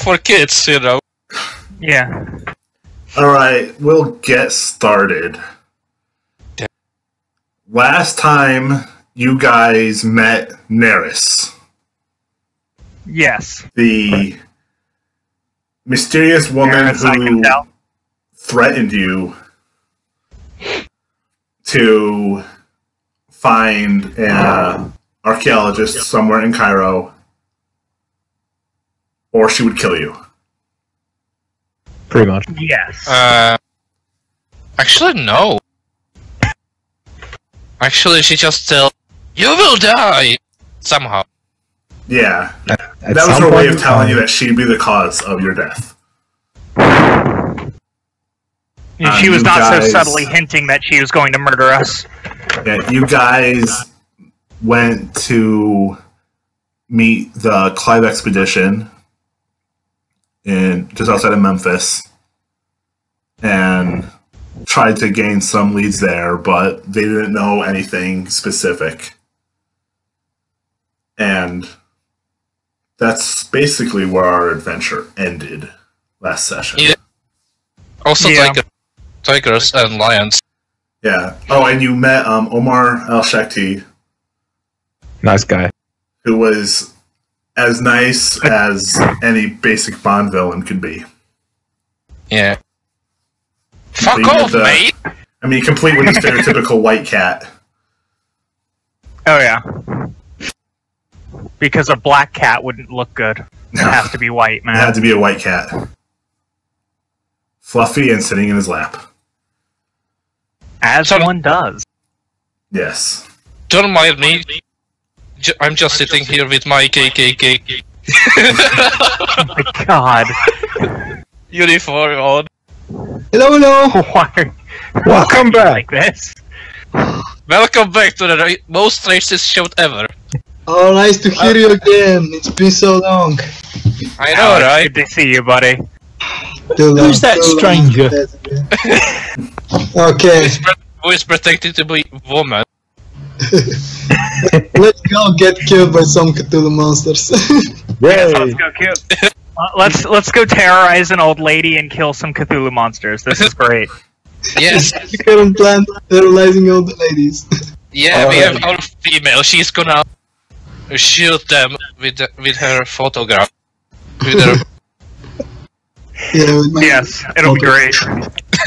for kids, you know. Yeah. Alright, we'll get started. Last time you guys met Neris. Yes. The mysterious woman who threatened you to find an archaeologist somewhere in Cairo, or she would kill you. Pretty much. Yes. Actually, no. Actually, she just tell you will die somehow. Yeah. At That was some her way point of telling you that she'd be the cause of your death. She was you not guys- so subtly hinting that she was going to murder us. Yeah, you guys went to meet the Clive expedition in just outside of Memphis and tried to gain some leads there, but they didn't know anything specific. And that's basically where our adventure ended last session. Yeah. Also, Yeah. tigers and lions. Yeah. Oh, and you met Omar Al-Shakti, Nice guy. who was as nice as any basic Bond villain could be. Yeah. Fuck Complete off, with the- mate! I mean, complete with the stereotypical white cat. Oh, yeah. Because a black cat wouldn't look good. It has to be white, It had man. to be a white cat. Fluffy and sitting in his lap. As Sorry. one does. Yes. Don't mind me. I'm just sitting here with my KKK Oh my god. uniform on. Hello, hello. Why Welcome back. like this? Welcome back to the most racist show ever. Oh, nice to hear you again. It's been so long. I know, Alex, right? good to see you, buddy. Who's that stranger? Okay, Who is pretending to be woman? let's go get killed by some Cthulhu monsters. Yes, Yay. let's go kill. Let's go terrorize an old lady and kill some Cthulhu monsters. This is great. Yes. The current plan, terrorizing all the ladies. Yeah, we have our female. She's gonna shoot them with her photograph. With her. Yeah, with my, Yes, it'll be great.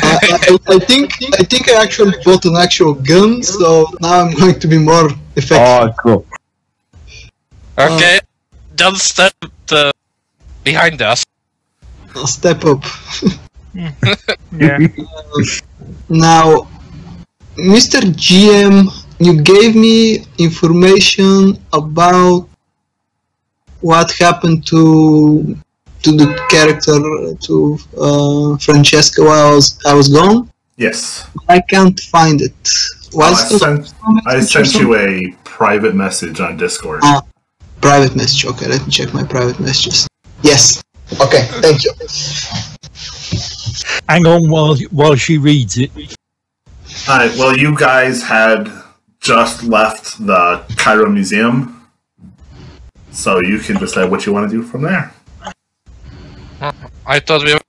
I think I actually bought an actual gun, so now I'm going to be more effective. Oh, cool. Okay. Don't step behind us. I'll step up. Yeah. Now, Mr. GM, you gave me information about what happened to the character, to Francesca while I was gone. Yes. I can't find it. I sent you a private message on Discord. Private message. Okay, let me check my private messages. Yes. Okay, thank you. Hang on while she reads it. Alright, well, you guys had just left the Cairo Museum, so you can decide what you want to do from there. I thought we were...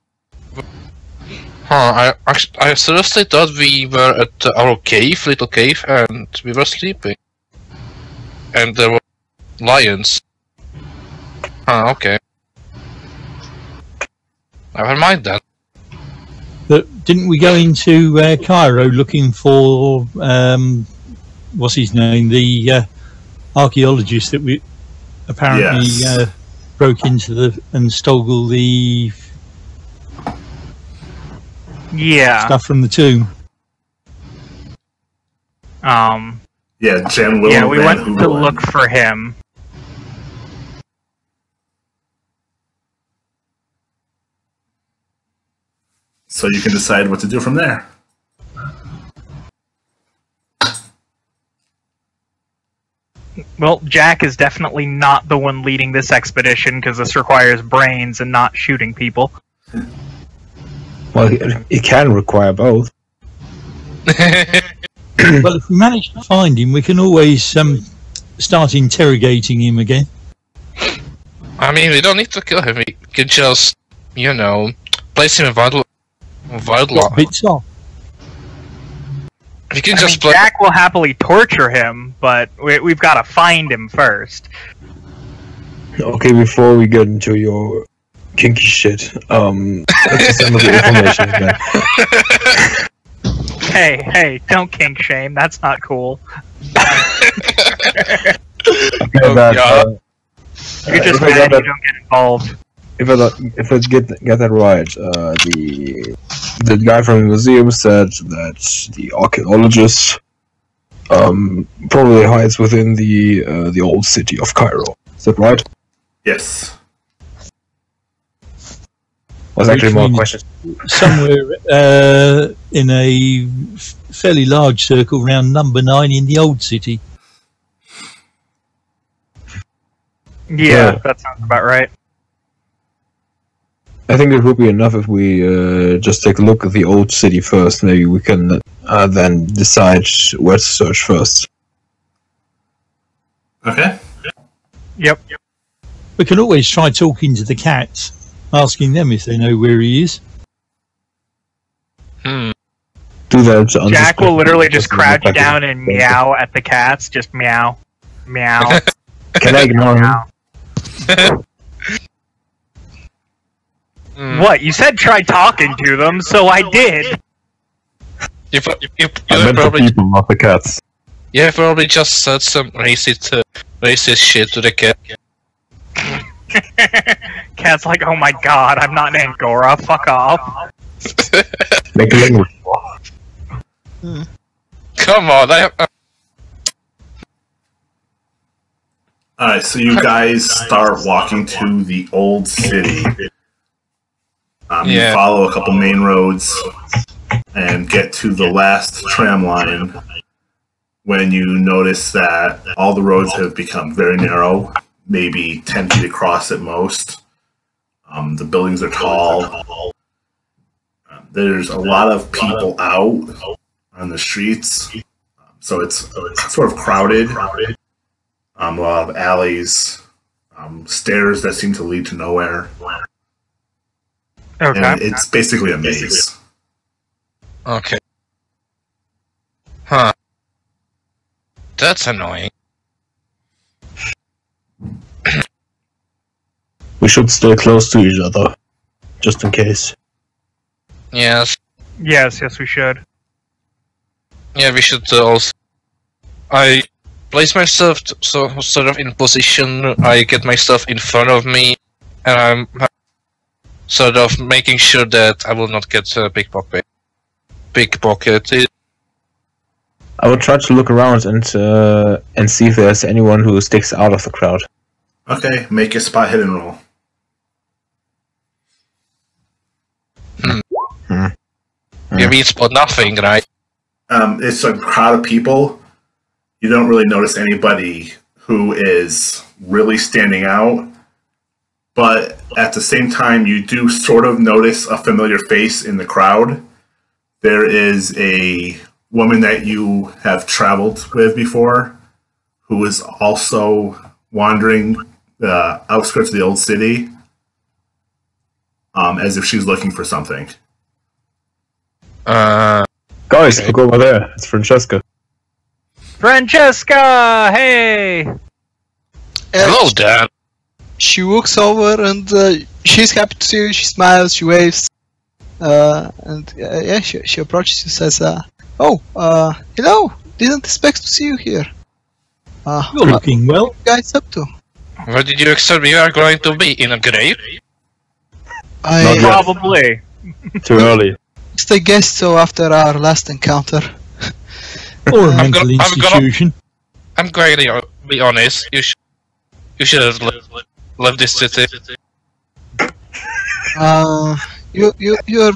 I seriously thought we were at our cave, little cave, and we were sleeping. And there were lions. Okay. Never mind that. But didn't we go into Cairo looking for what's his name, the archaeologist that we apparently Yes. broke into and stole all the Yeah. stuff from the tomb? Yeah, Jan Will Yeah, we Van went to Hoogelen. look for him. So you can decide what to do from there. Well, Jack is definitely not the one leading this expedition because this requires brains and not shooting people. Well, it can require both. Well, if we manage to find him, we can always start interrogating him again. I mean, we don't need to kill him. We can just, you know, place him in wild What bits off? We can just play. Jack will happily torture him, but we've got to find him first. Okay, before we get into your kinky shit, let's just some of the information again. Hey, don't kink shame. That's not cool. Okay, Oh, that, God. You're just if I mad got you don't get involved. If I get that right, the guy from the museum said that the archaeologist probably hides within the old city of Cairo. Is that right? Yes. Was actually more means- questions. Somewhere in a fairly large circle around number 9 in the old city. Yeah, that sounds about right. I think it would be enough if we just take a look at the old city first. Maybe we can then decide where to search first. Okay. Yep. We can always try talking to the cats, asking them if they know where he is. Hmm. Do that. Jack will literally just crouch down and meow at the cats. Just meow. Meow. Can I ignore him? meow. Hmm. What? You said try talking to them, so I did. You I have meant the probably people, not the cats. just said some racist shit to the cat. Cat's like, oh my god, I'm not an Angora. Fuck off. Make a language. Come on, Alright, so you guys start walking to the old city. Yeah. You follow a couple main roads and get to the last tram line when you notice that all the roads have become very narrow, maybe 10 feet across at most. The buildings are tall. There's a lot of people out on the streets, so it's sort of crowded. A lot of alleys, stairs that seem to lead to nowhere. Okay. And it's basically a maze. Okay. Huh. That's annoying. We should stay close to each other, just in case. Yes. Yes, we should. Yeah, we should also. I place myself sort of in position. I get my stuff in front of me, and I'm sort of making sure that I will not get pickpocketed. I will try to look around and see if there's anyone who sticks out of the crowd. Okay, make a spot hidden roll. Yeah, we spot nothing, right? It's a crowd of people. You don't really notice anybody who is really standing out, but at the same time, you do sort of notice a familiar face in the crowd. There is a woman that you have traveled with before, who is also wandering the outskirts of the old city, as if she's looking for something. Guys, look over there. It's Francesca. Francesca, hey. Hello, Dan. She walks over and she's happy to see you. She smiles, she waves, and yeah, she approaches you, says, "Oh, hello. Didn't expect to see you here. You're looking well. What are you guys up to?" Where did you expect we are going to be? In a grave? Not yet. Probably. Too early. I guess so after our last encounter. Or a I'm mental gonna- institution. I'm going to be honest. You should have left this city. You're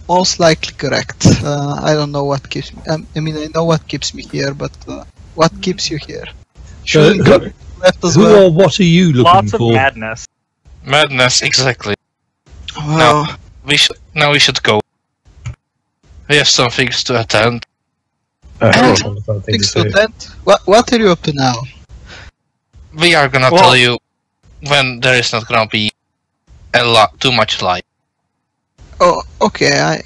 most likely correct. I don't know what keeps me. I mean, I know what keeps me here, but what keeps you here? Shouldn't who- have left as Who well. or what are you looking Lots of for? madness. Madness, exactly. Well, We should go. We have some things to attend. things to that. What are you up to now? We are gonna Well- tell you when there is not gonna be too much light. Oh, okay.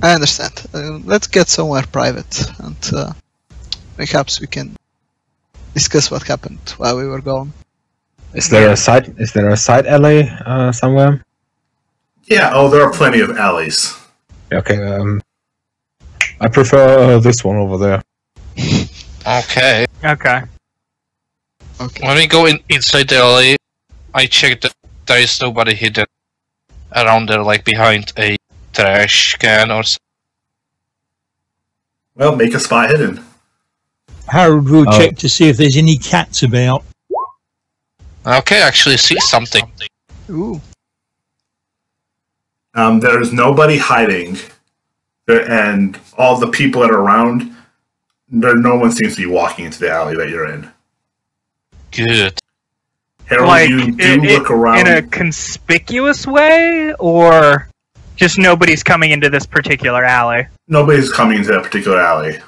I understand. Let's get somewhere private, and perhaps we can discuss what happened while we were gone. Is there a side alley somewhere? Yeah, oh, there are plenty of alleys. Okay, I prefer this one over there. Okay. Okay. Okay. When we go inside the alley, I check that there is nobody hidden around there, like behind a trash can or something. Well, make a spot hidden. Harold will check to see if there's any cats about. Okay, actually see something. Ooh. There is nobody hiding, and all the people that are around, no one seems to be walking into the alley that you're in. Good. Harold, Like, you do look around. in a conspicuous way, or just nobody's coming into this particular alley? Nobody's coming into that particular alley. It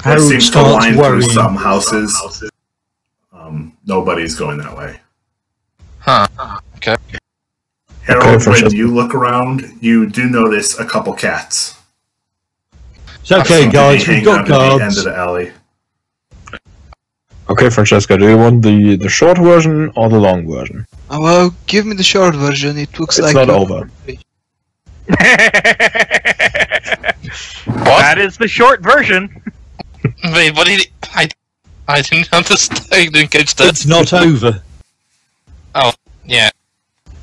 Harold seems to starts line through worrying. some houses. Nobody's going that way. Huh. Okay. Harold, Okay, when Francesca. you look around, you do notice a couple cats. It's okay, Seem to be guys. We've hanging got out at the end guards. of the alley. Okay, Francesca, do you want the short version or the long version? Well, give me the short version. It looks It's like not over. That is the short version. Wait, what did he... I didn't understand. I didn't catch that. It's not over. Yeah.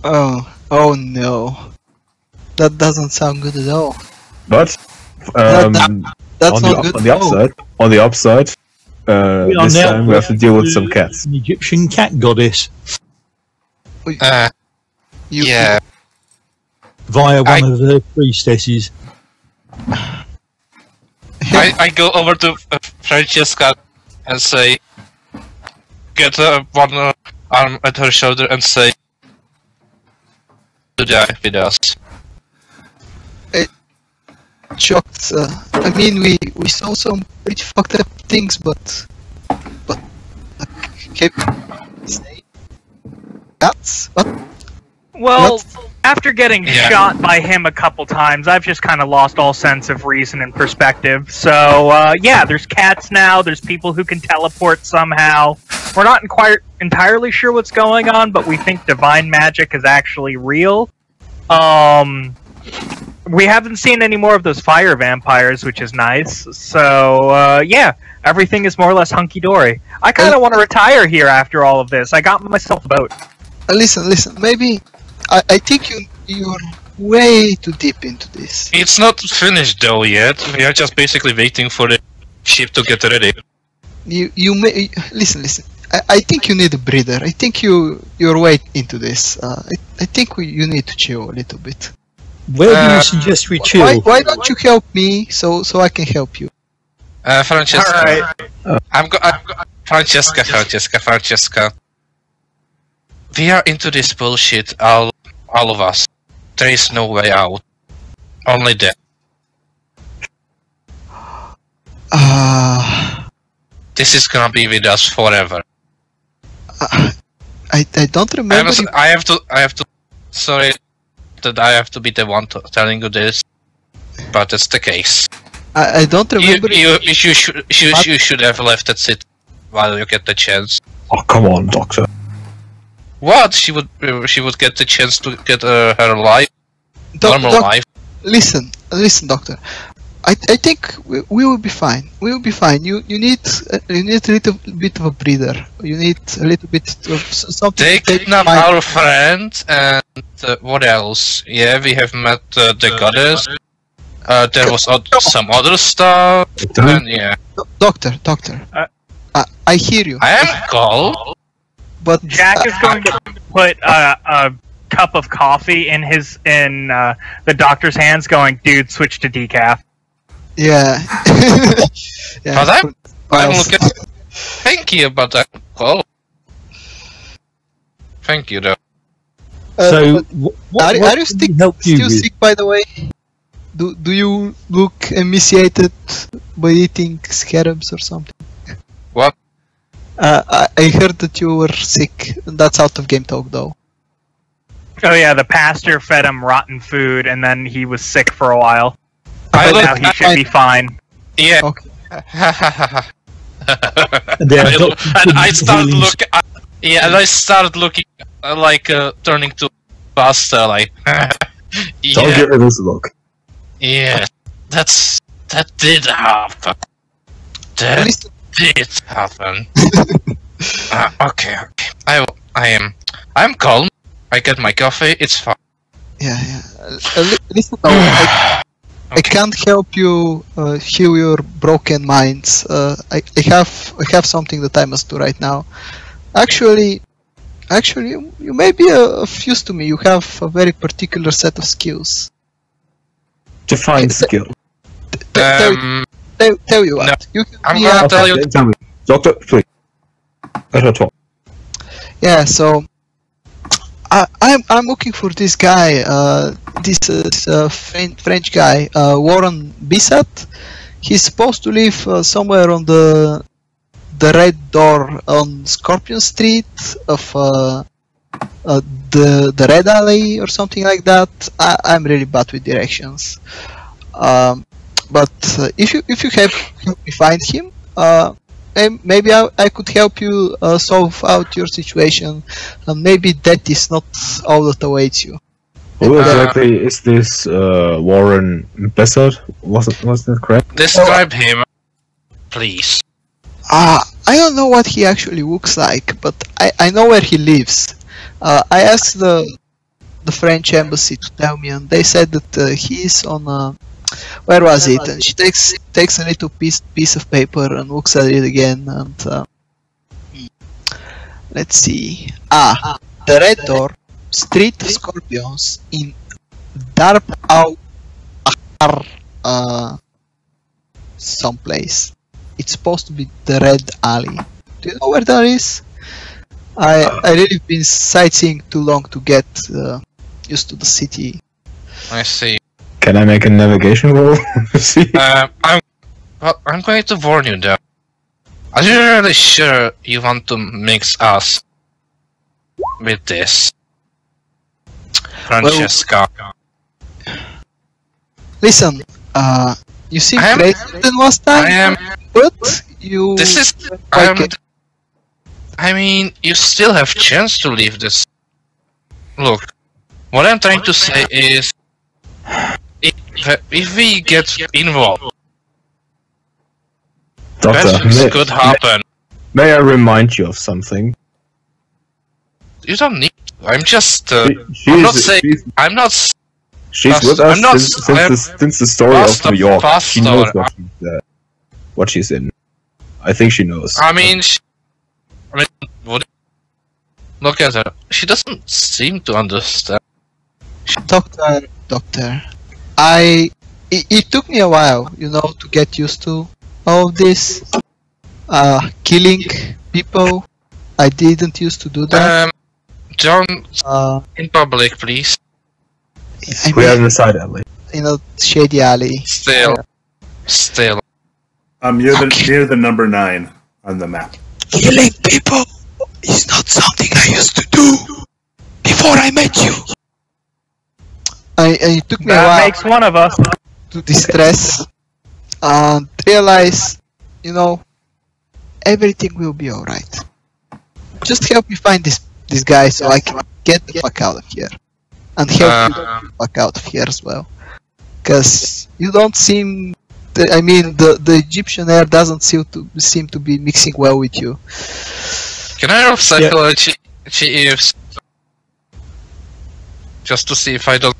Oh no. That doesn't sound good at all. But That's on not good. on the upside, We are this now time we have to deal with some cats. An Egyptian cat goddess You- Yeah. via one of her priestesses. I go over to Francesca and say, get one arm at her shoulder and say, to die with us. Shocked. I mean, we saw some pretty fucked up things, but kept that's what? Well, What? after getting Yeah. shot by him a couple times, I've just kind of lost all sense of reason and perspective. So, yeah, there's cats now, there's people who can teleport somehow. We're not entirely sure what's going on, but we think divine magic is actually real. We haven't seen any more of those fire vampires, which is nice. So, yeah, everything is more or less hunky-dory. I kind of want to retire here after all of this. I got myself a boat. Listen. Maybe I think you're way too deep into this. It's not finished though yet. We are just basically waiting for the ship to get ready. You may listen. I think you need a breather. I think you're way into this. I think you need to chill a little bit. Where do you suggest we chill? Why don't you help me so I can help you? Francesca. Francesca. We are into this bullshit, all of us. There is no way out. Only death. This is gonna be with us forever. I don't remember. I have to. Sorry that I have to be the one telling you this, but that's the case. I don't remember. You should have left that sit while you get the chance. Oh, come on, Doctor. What? She would get the chance to get her life, normal life. Listen, Doctor. I think we will be fine. We will be fine. You need a little bit of a breather. You need a little bit of something. They to take kidnapped your mind. our friend, and what else? Yeah, we have met the goddess. There was some other stuff, and yeah. Doctor. I hear you. I am cold. But Jack is going to put a cup of coffee in the doctor's hands, going, "Dude, switch to decaf." Yeah. Yeah. But I'm looking. Thank you, but I'm cold. Thank you, though. So, are you can we help you still with? sick, by the way? Do you look emaciated by eating scarabs or something? What? I heard that you were sick. That's out of game talk, though. Oh yeah, the pastor fed him rotten food, and then he was sick for a while. I But now he should be fine. Yeah. Okay. And I started looking. Yeah, and I started looking like turning to pasta, like. Don't Yeah, give it this look. yeah, that did happen. At That least, did happen. Okay. I'm calm. I get my coffee. It's fine. yeah. Listen, though, I can't help you heal your broken minds. I have something that I must do right now. Actually, you may be of use to me. You have a very particular set of skills. Define skill. Tell you what. No, You can I'm be gonna a- tell you. Tell me. Doctor, please. Let her talk. Yeah, so I'm looking for this guy, this French guy, Warren Besart. He's supposed to live somewhere on the Red Door on Scorpion Street of the Red Alley or something like that. I'm really bad with directions, but if you help me find him, maybe I could help you solve out your situation, and maybe that is not all that awaits you. Who exactly is this Warren Besart? Was that correct? Describe him, please. I don't know what he actually looks like, but I know where he lives. I asked the French embassy to tell me, and they said that he's on where was it? And she takes a little piece of paper and looks at it again, and let's see. The Red Door, Street of Scorpions in Darb al someplace. It's supposed to be the Red Alley. Do you know where that is? I really been sightseeing too long to get used to the city. I see. Can I make a navigation roll? See? I'm going to warn you though. Are you really sure you want to mix us with this, Francesca? Listen, you seem I am- crazier than last time, but you. This is. I mean, you still have chance to leave this. Look, what I'm trying to say is, if we get involved, bad Doctor, things could happen. may I remind you of something? You don't need to. I'm just. She I'm is- not saying. she's- I'm not. She's Pastor, with us I'm not- since the story of Pastor, New York. Pastor, She knows what she's in. I think she knows. I mean, what? Look at her. She doesn't seem to understand. Doctor. It took me a while, to get used to all of this. Killing people. I didn't used to do that. Don't Uh, in public, please. I We are in mean, the side alley. in a shady alley. Still. Near the number 9 on the map. Killing people is not something I used to do before I met you. It took me a That while makes one of us. to distress and realize, everything will be alright. Just help me find this guy so I can get the fuck out of here. And help you get the fuck out of here as well. Because you don't seem... the Egyptian air doesn't seem to be mixing well with you. Can I roll psychology if just to see if I don't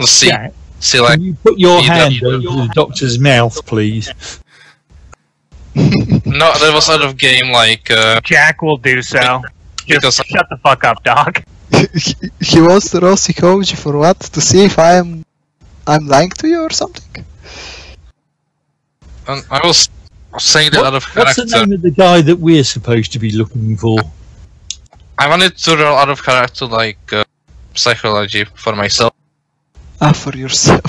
see Yeah. see like Can you put your either- hand over the doctor's mouth, please? no, that was out of game like Jack will do so. because Just shut the fuck up, dog. He wants to roll psychology for what? To see if I'm lying to you or something? I was saying that out of What's the character. name of the guy that we're supposed to be looking for? I wanted to roll out of character like psychology for myself. For yourself.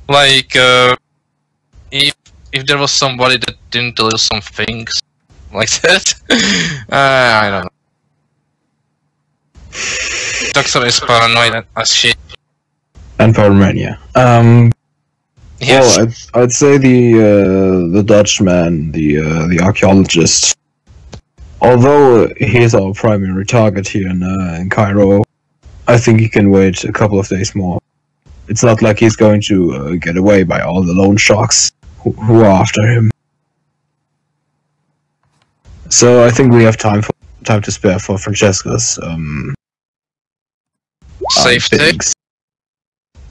Like if there was somebody that didn't do some things like that, I don't know. Doctor is paranoid as shit. And Pyromania. Yes. Well, I'd say the Dutchman, the archaeologist. Although he's our primary target here in Cairo, I think he can wait a couple of days more. It's not like he's going to get away by all the loan sharks who are after him. So I think we have time to spare for Francesca's Safety. things.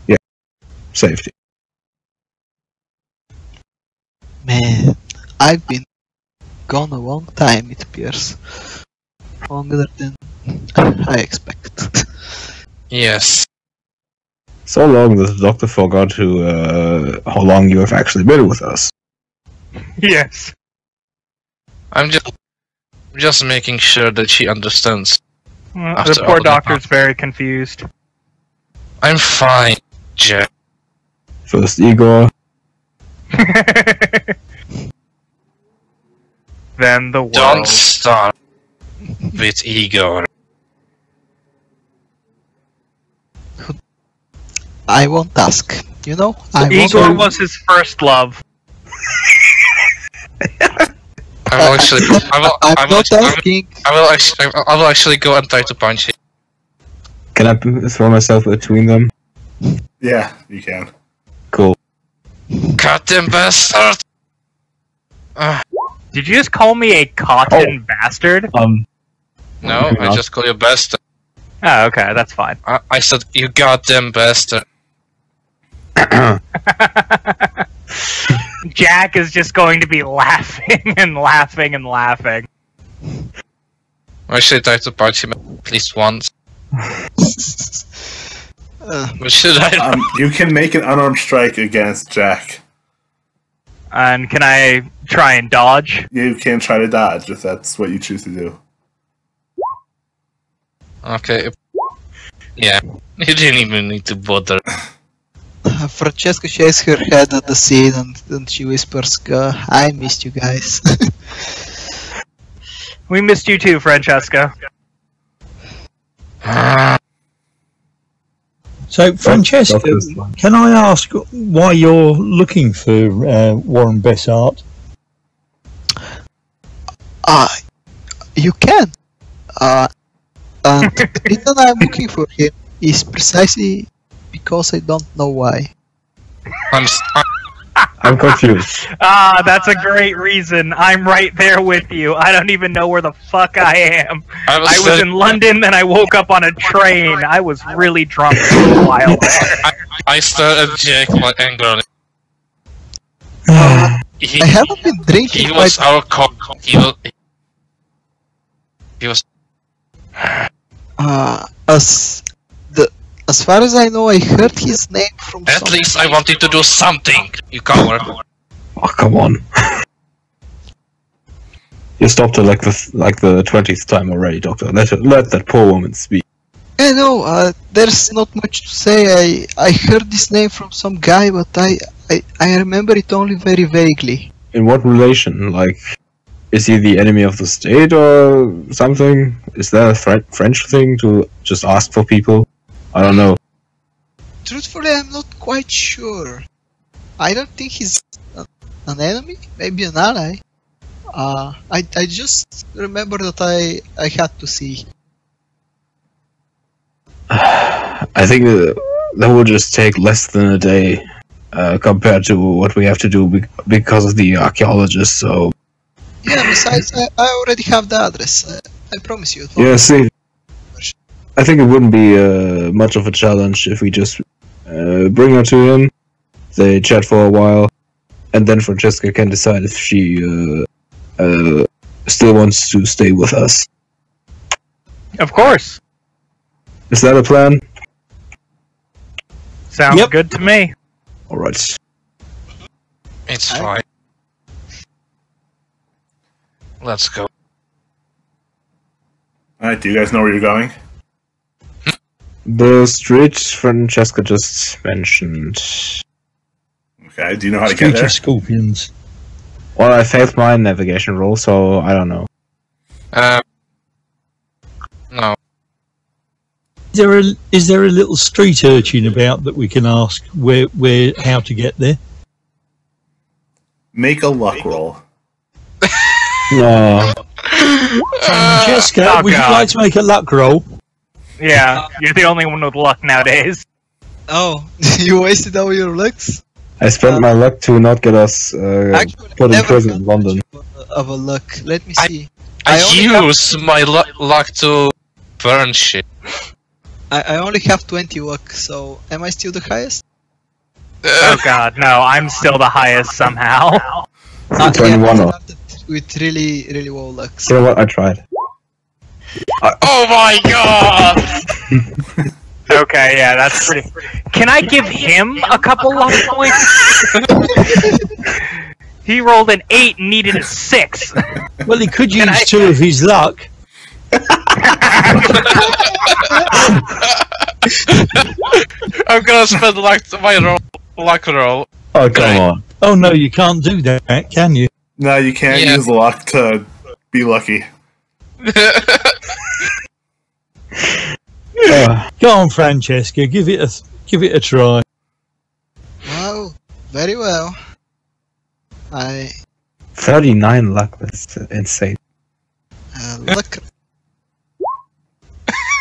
Yeah, safety. Man, I've been gone a long time, it appears. Longer than I expect. Yes. So long that the doctor forgot how long you have actually been with us. Yes. I'm just making sure that she understands. The After poor all doctor's very confused. I'm fine, Jack. First Igor, Then the world. Don't start with Igor. I won't ask. You know, I Igor won't. was his first love. I will actually. I'm not asking. I will actually go and try to punch him. can I throw myself between them? Yeah, you can. Cool. Goddamn bastard! Did you just call me a cotton bastard? No, I just call you bastard. Oh, okay, that's fine. I said you goddamn bastard. Jack is just going to be laughing and laughing and laughing. I should try to punch him at least once. But should I? You can make an unarmed strike against Jack. And can I try and dodge? You can try to dodge if that's what you choose to do. Okay. Yeah, you didn't even need to bother. Francesca shakes her head at the scene and she whispers, I missed you guys. We missed you too, Francesca. So, Francesca, can I ask why you're looking for Warren Besart? You can. And the reason I'm looking for him is precisely because I don't know why. I'm confused. That's a great reason. I'm right there with you. I don't even know where the fuck I am. I was in London, then I woke up on a train. I was really drunk for a while there. I stared at Jack like angrily. I haven't been drinking. He was our cop. He was. As far as I know, I heard his name from. At least I wanted to do something. You coward. Oh, come on. You stopped her like the 20th time already, Doctor. Let that poor woman speak. I know, there's not much to say. I heard this name from some guy, but I remember it only very vaguely. In what relation? Like, is he the enemy of the state or something? Is that a French thing to just ask for people? I don't know. Truthfully, I'm not quite sure. I don't think he's an enemy, maybe an ally. I just remember that I had to see. I think that will just take less than a day compared to what we have to do because of the archaeologists, so... Yeah, besides, I already have the address. I promise you. Yeah, see, I think it wouldn't be much of a challenge if we just bring her to him, they chat for a while, and then Francesca can decide if she still wants to stay with us. Of course. Is that a plan? Sounds good to me. Alright. It's fine. Let's go. Alright, do you guys know where you're going? The street Francesca just mentioned. Okay, do you know how to Street get there? of Scorpions. Well, I failed my navigation roll, so I don't know. No. Is there a little street urchin about that we can ask where how to get there? Make a luck roll. No. Francesca, would you like to make a luck roll? Yeah, you're the only one with luck nowadays. Oh, you wasted all your looks? I spent my luck to not get us Actually, put in never prison got in London. much of a look. Let me see. I only use my luck to burn shit. I only have 20 luck, so am I still the highest? Oh god, no, I'm still the highest somehow. 21 I or- started with really low luck. You know what? I tried. Oh my god! Okay, yeah, that's pretty... Can I give him a couple luck points? He rolled an 8 and needed a 6. Well, he could use 2 of his luck. I'm gonna spend my luck roll. Oh, come on. Oh no, you can't do that, can you? No, you can't Yeah. use luck to be lucky. Go on, Francesca, give it a try. Wow, very well. 39 luck, that's insane. Luck.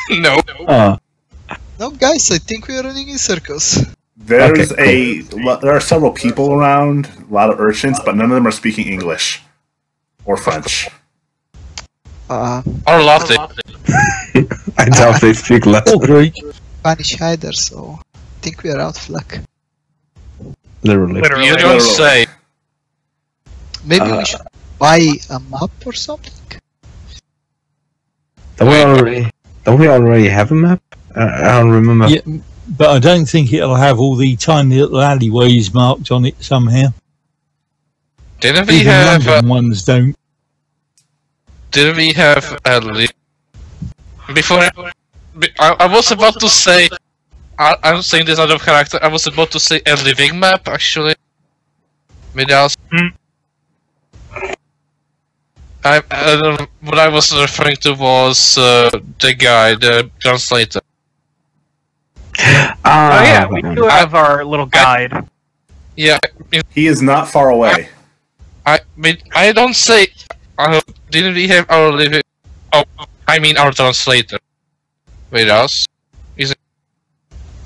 No. No, guys, I think we are running in circles. There's Okay, there are several people around, a lot of urchins, but none of them are speaking English or French. Or Latin. I doubt they speak Or Latin. Greek. Spanish either, so I think we are out of luck. Literally. Literally. You don't say. Maybe we should buy a map or something? Don't we already have a map? I don't remember. Yeah, but I don't think it'll have all the tiny little alleyways marked on it somehow. Didn't we Even have? London ones don't. Didn't we have before? I was about to say. I'm saying this out of character. I was about to say a living map actually. Without. What I was referring to was the guy, the translator. Oh yeah, we do have our little guide. Yeah, He is not far away. I don't say. Didn't we have our living? Oh, I mean our translator with us.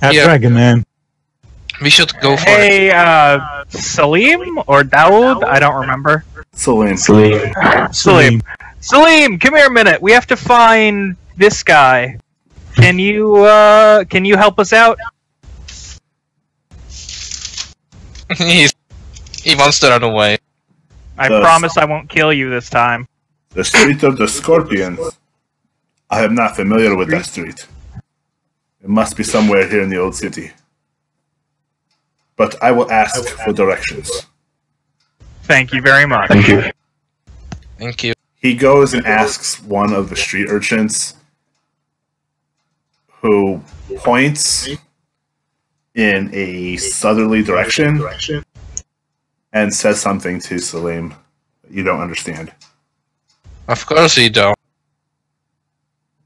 At Yeah. Dragon Man. We should go for it. Hey, Salim or Dawood? I don't remember. Salim. Salim. Salim, come here a minute. We have to find this guy. Can you help us out? He wants to run away. I Yes. promise I won't kill you this time. The Street of the Scorpions. I am not familiar with that street. It must be somewhere here in the old city. But I will ask for directions. Thank you very much. Thank you. Thank you. He goes and asks one of the street urchins, who points in a southerly direction and says something to Salim that you don't understand. Of course you don't.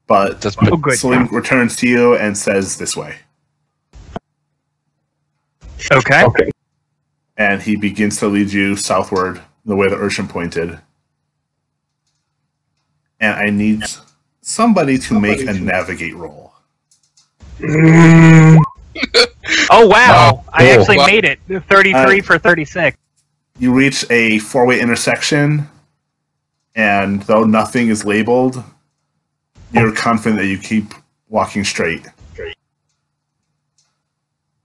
But That's Oh, good. Salim returns to you and says this way. Okay. Okay. And he begins to lead you southward the way the urchin pointed. And I need somebody to make a navigate roll. Oh wow! I Oh, actually wow. made it. 33 for 36. You reach a four-way intersection, and though nothing is labeled, you're confident that you keep walking straight.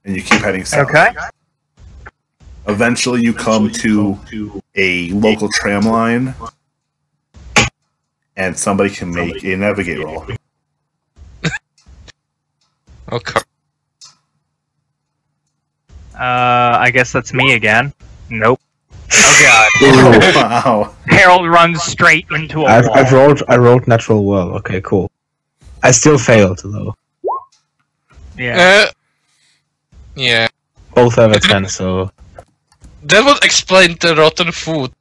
And you keep heading south. Okay. Eventually you come to a local tram line, and somebody can make a navigate roll. Okay. I guess that's me again. Nope. Oh god. Wow. Harold runs straight into a wall. I rolled natural well. Okay, cool. I still failed though. Yeah. Yeah. Both have a 10, so That would explain the rotten food.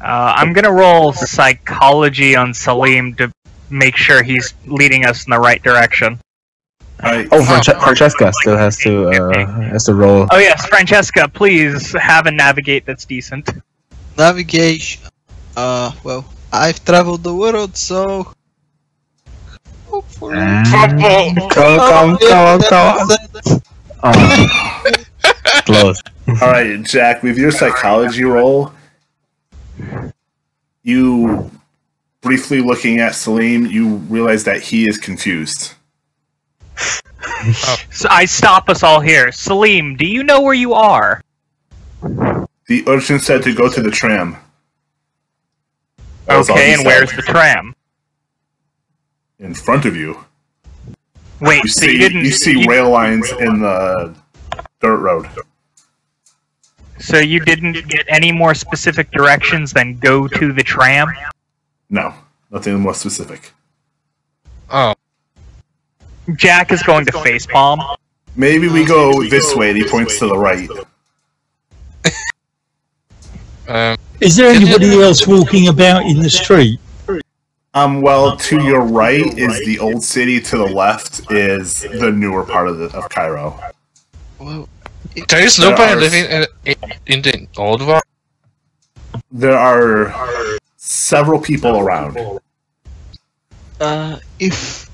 I'm gonna roll psychology on Salim to make sure he's leading us in the right direction. Oh, Francesca still has to roll. Oh yes, Francesca, please have a navigate that's decent. Navigation. Well, I've traveled the world, so hopefully. Come on. Oh. Close. Alright, Jack, with your psychology roll, you briefly looking at Salim, you realize that he is confused. So I stop us all here. Salim, do you know where you are? The urchin said to go to the tram. That was all he Okay, and said. where's the tram? In front of you. Wait, You so you didn't... you see rail lines in the dirt road. So you didn't get any more specific directions than go to the tram? No, nothing more specific. Oh. Jack is going to facepalm. Maybe we go this way, and he points to the right. Is there anybody else walking about in the street? Well, to your right is the old city, to the left is the newer part of Cairo. Well, There is nobody living in the old one? There are several people around. if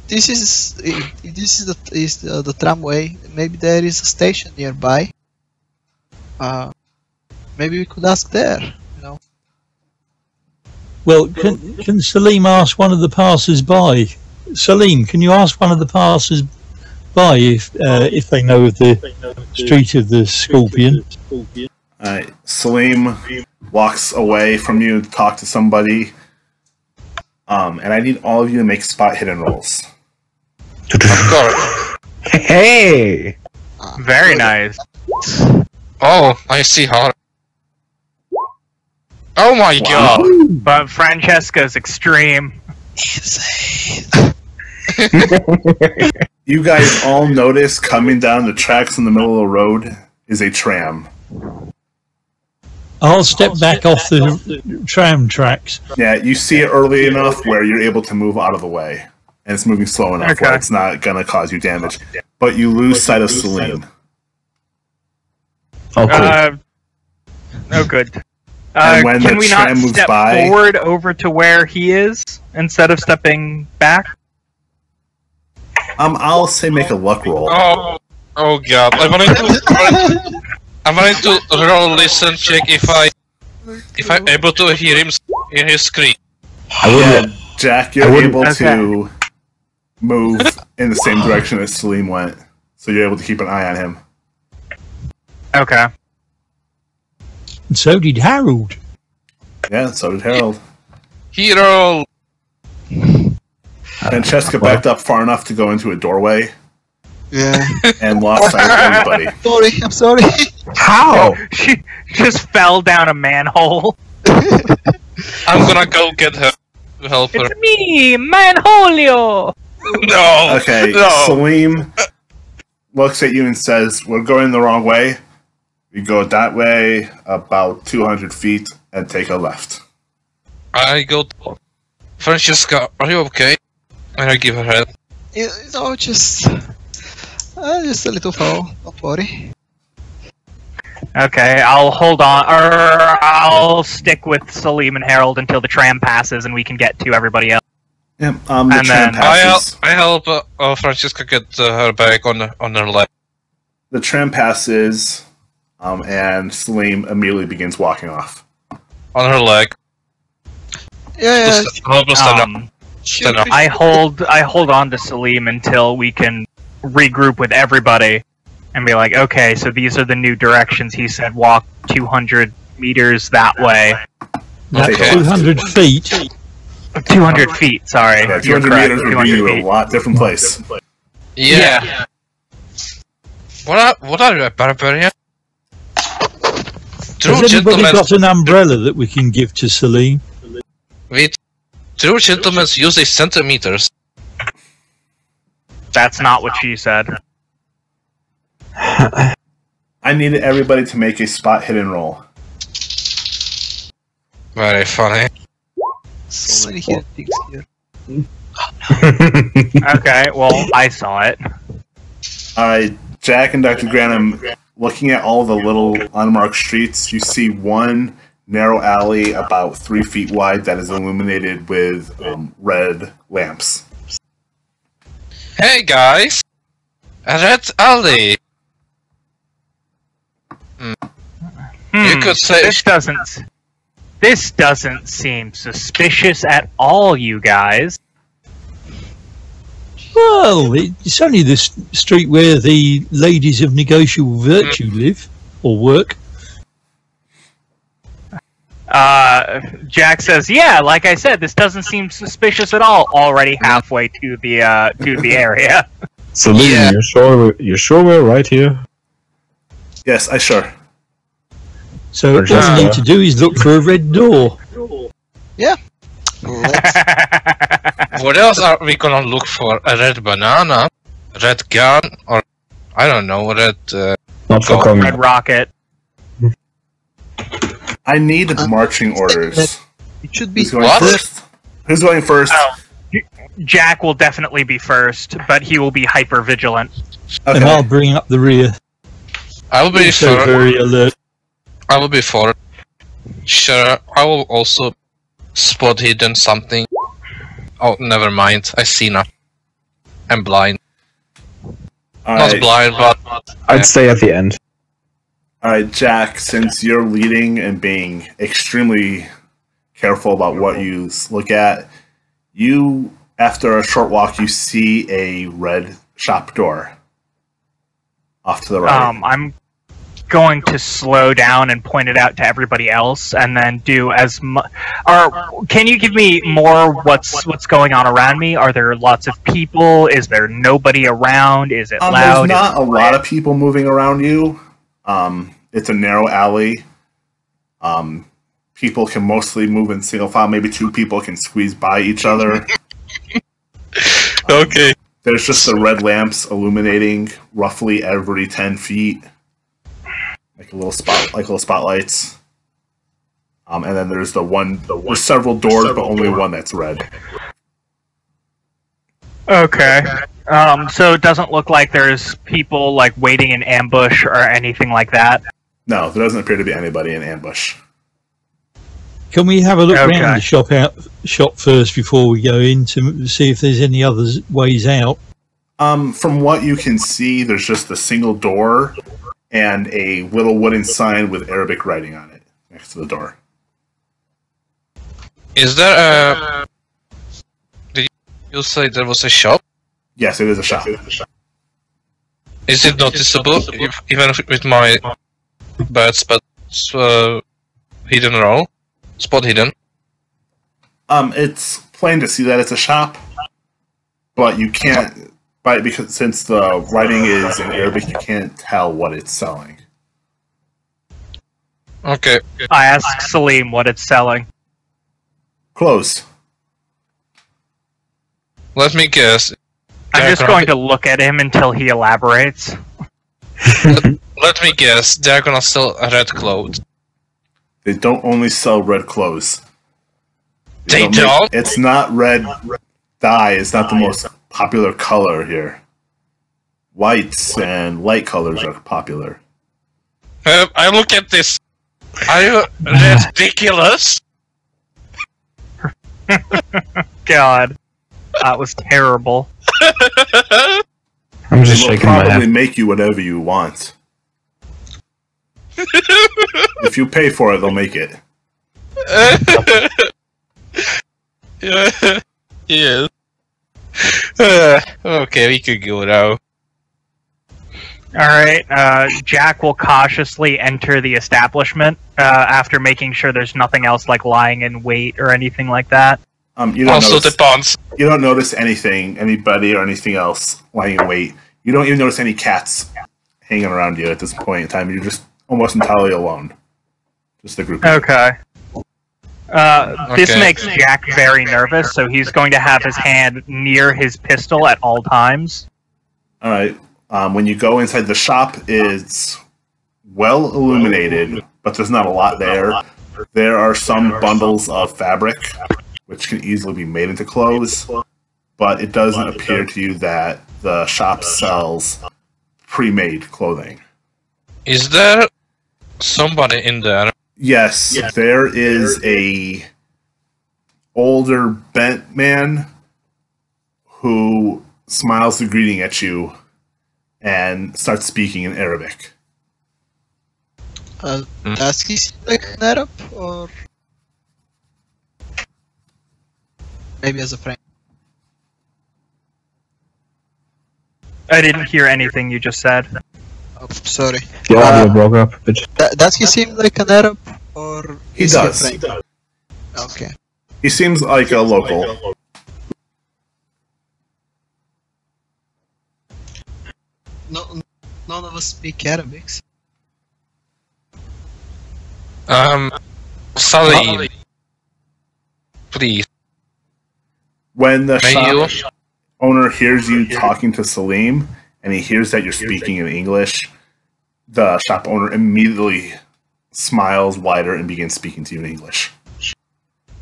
this is the tramway, maybe there is a station nearby. Maybe we could ask there. You know. Well, can Salim ask one of the passers-by? Salim, can you ask one of the passers-by if they know of the Street of the Scorpion? Salim walks away from you to talk to somebody. And I need all of you to make spot hidden rolls. Of course. Hey! Very nice. Oh, I see how. Oh my god! But Francesca's extreme. You guys all notice coming down the tracks in the middle of the road is a tram. I'll step back off the tram tracks. Yeah, you see it early enough where you're able to move out of the way. And it's moving slow enough where it's not going to cause you damage. But you lose sight of Celine. Oh, cool. No good. And when can the we not tram moves step by- forward over to where he is instead of stepping back? I'll say make a luck roll. Oh god! I wanted to roll listen check if I'm able to hear him in his screen. Yeah, Jack, you're able to move in the same direction as Salim went, so you're able to keep an eye on him. Okay. And so did Harold. Yeah, so did Harold. Hero! Francesca backed up far enough to go into a doorway Yeah. and lost sight of everybody. Sorry, I'm sorry. How? She just fell down a manhole. I'm gonna go get her to help her. It's me, Manholio! No! Okay, No! Salim looks at you and says, "We're going the wrong way. We go that way about 200 feet and take a left." I go to... Francesca, are you okay? And I give her head. You know, just a little fall. Don't worry. Okay, I'll hold on, or I'll stick with Salim and Harold until the tram passes and we can get to everybody else. Yeah, the And tram then- passes. I help Francesca get her back on her leg. The tram passes, and Salim immediately begins walking off. On her leg. Yeah, Help us stand up. sure. Stand up. I hold on to Salim until we can regroup with everybody and be like, okay, so these are the new directions. He said walk 200 meters that way. That's Okay. 200 feet. 200 feet, sorry. Yeah, You're 200 correct, meters would 200 be feet. a lot different place. Yeah. What are you, a barbarian? True Has anybody gentlemen, got an umbrella that we can give to Salim? true gentlemen use a centimeters. That's not what she said. I I needed everybody to make a spot hidden roll. Very funny. So many hidden things here. Okay, well, I saw it. Jack and Dr. Granum, looking at all the little unmarked streets, you see one narrow alley about 3 feet wide that is illuminated with red lamps. Hey guys! A red alley! You could say... This doesn't seem suspicious at all, you guys. Well, it's only the street where the ladies of negotiable virtue live, or work. Jack says, yeah, like I said, this doesn't seem suspicious at all, already halfway to the area. So, Lee, Yeah. you're sure we're right here? Yes, I sure. So all Francesca. we need to do is look for a red door. Let's What else are we gonna look for? A red banana? A red gun? Or, I don't know, red... Not for Go. Kong. Red Rocket. I need marching orders. it should be Who's going What? first? Who's going first? Oh. Jack will definitely be first, but he will be hyper vigilant. And I'll bring up the rear. I will be So for... very alert. I will be for... Sure, I will also spot hidden something. Oh, never mind. I see now. I'm blind. Not Alright, blind, but... I'd stay at the end. alright, Jack, since you're leading and being extremely careful about what you look at, you, after a short walk, you see a red shop door off to the right. I'm going to slow down and point it out to everybody else, and then do as much. Or can you give me more? What's going on around me? Are there lots of people? Is there nobody around? Is it loud? There's not Is it a lot of people moving around you. It's a narrow alley. People can mostly move in single file. Maybe 2 people can squeeze by each other. Okay. There's just the red lamps illuminating roughly every 10 feet, like little spotlights. And then there's there's several doors, but only one that's red. Okay. So it doesn't look like there's people like waiting in ambush or anything like that. No, there doesn't appear to be anybody in ambush. Can we have a look Okay. around the shop first before we go in to see if there's any other ways out? From what you can see, there's just a single door and a little wooden sign with Arabic writing on it next to the door. Is there a... Did you say there was a shop? Yes, it is a shop. Is it noticeable, even with my bad spot hidden roll? Spot hidden? It's plain to see that it's a shop, but you can't, because since the writing is in Arabic, you can't tell what it's selling. Okay. I asked Salim what it's selling. Closed. Let me guess. I'm just going to look at him until he elaborates. Let me guess. They're gonna sell red clothes. They don't only sell red clothes. They don't? It's not red dye. It's not the most popular color here. Whites and light colors are popular. I look at this. Are you ridiculous? God, that was terrible. I'm They just will shaking my probably head. make you whatever you want. If you pay for it, they'll make it. Yeah. Yes. Okay, we could go now. Alright, Jack will cautiously enter the establishment after making sure there's nothing else like lying in wait or anything like that. You don't Also notice, the bonds. you don't notice anybody or anything else lying in wait. You don't even notice any cats hanging around you at this point in time. You're just almost entirely alone. Just a group. Okay. This Okay. makes Jack very nervous, so he's going to have his hand near his pistol at all times. All right. When you go inside the shop, it's well illuminated, but there's not a lot there. There are some bundles of fabric, which can easily be made into clothes, but it doesn't appear to you that the shop sells pre-made clothing. Is there somebody in there? Yes, there is a older bent man who smiles a greeting at you and starts speaking in Arabic. Does he seem like an Arab, or maybe as a friend? I didn't hear anything you just said. Oh, sorry. The audio broke up a bit. Does he seem like an Arab, or He is does. a friend? Okay. He seems like a local. No, none of us speak Arabic. Salim. Please. When the May shop owner hears you talking to Salim, and he hears that you're speaking in English, the shop owner immediately smiles wider and begins speaking to you in English.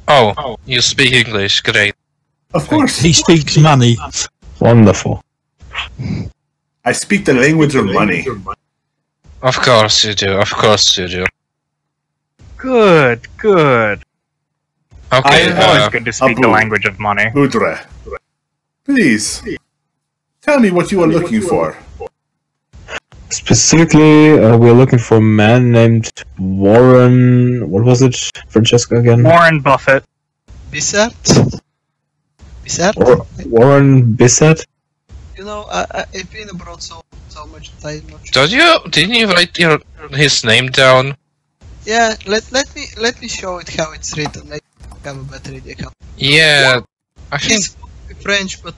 Oh, you speak English, great. Of course. He speaks money. Wonderful. I speak the language of money. Of course you do, of course you do. Good, good. Okay, It's always good to speak the Abu. language of money. Udre, please, tell me what you are looking for. Specifically, we're looking for a man named Warren. What was it, Francesca again? Warren Buffett. Besart? Besart? Warren Besart. You know, I've been abroad so much that I'm not sure. Didn't you write his name down? Yeah, let me show it how it's written. I have a better idea. Yeah, I think It's French, but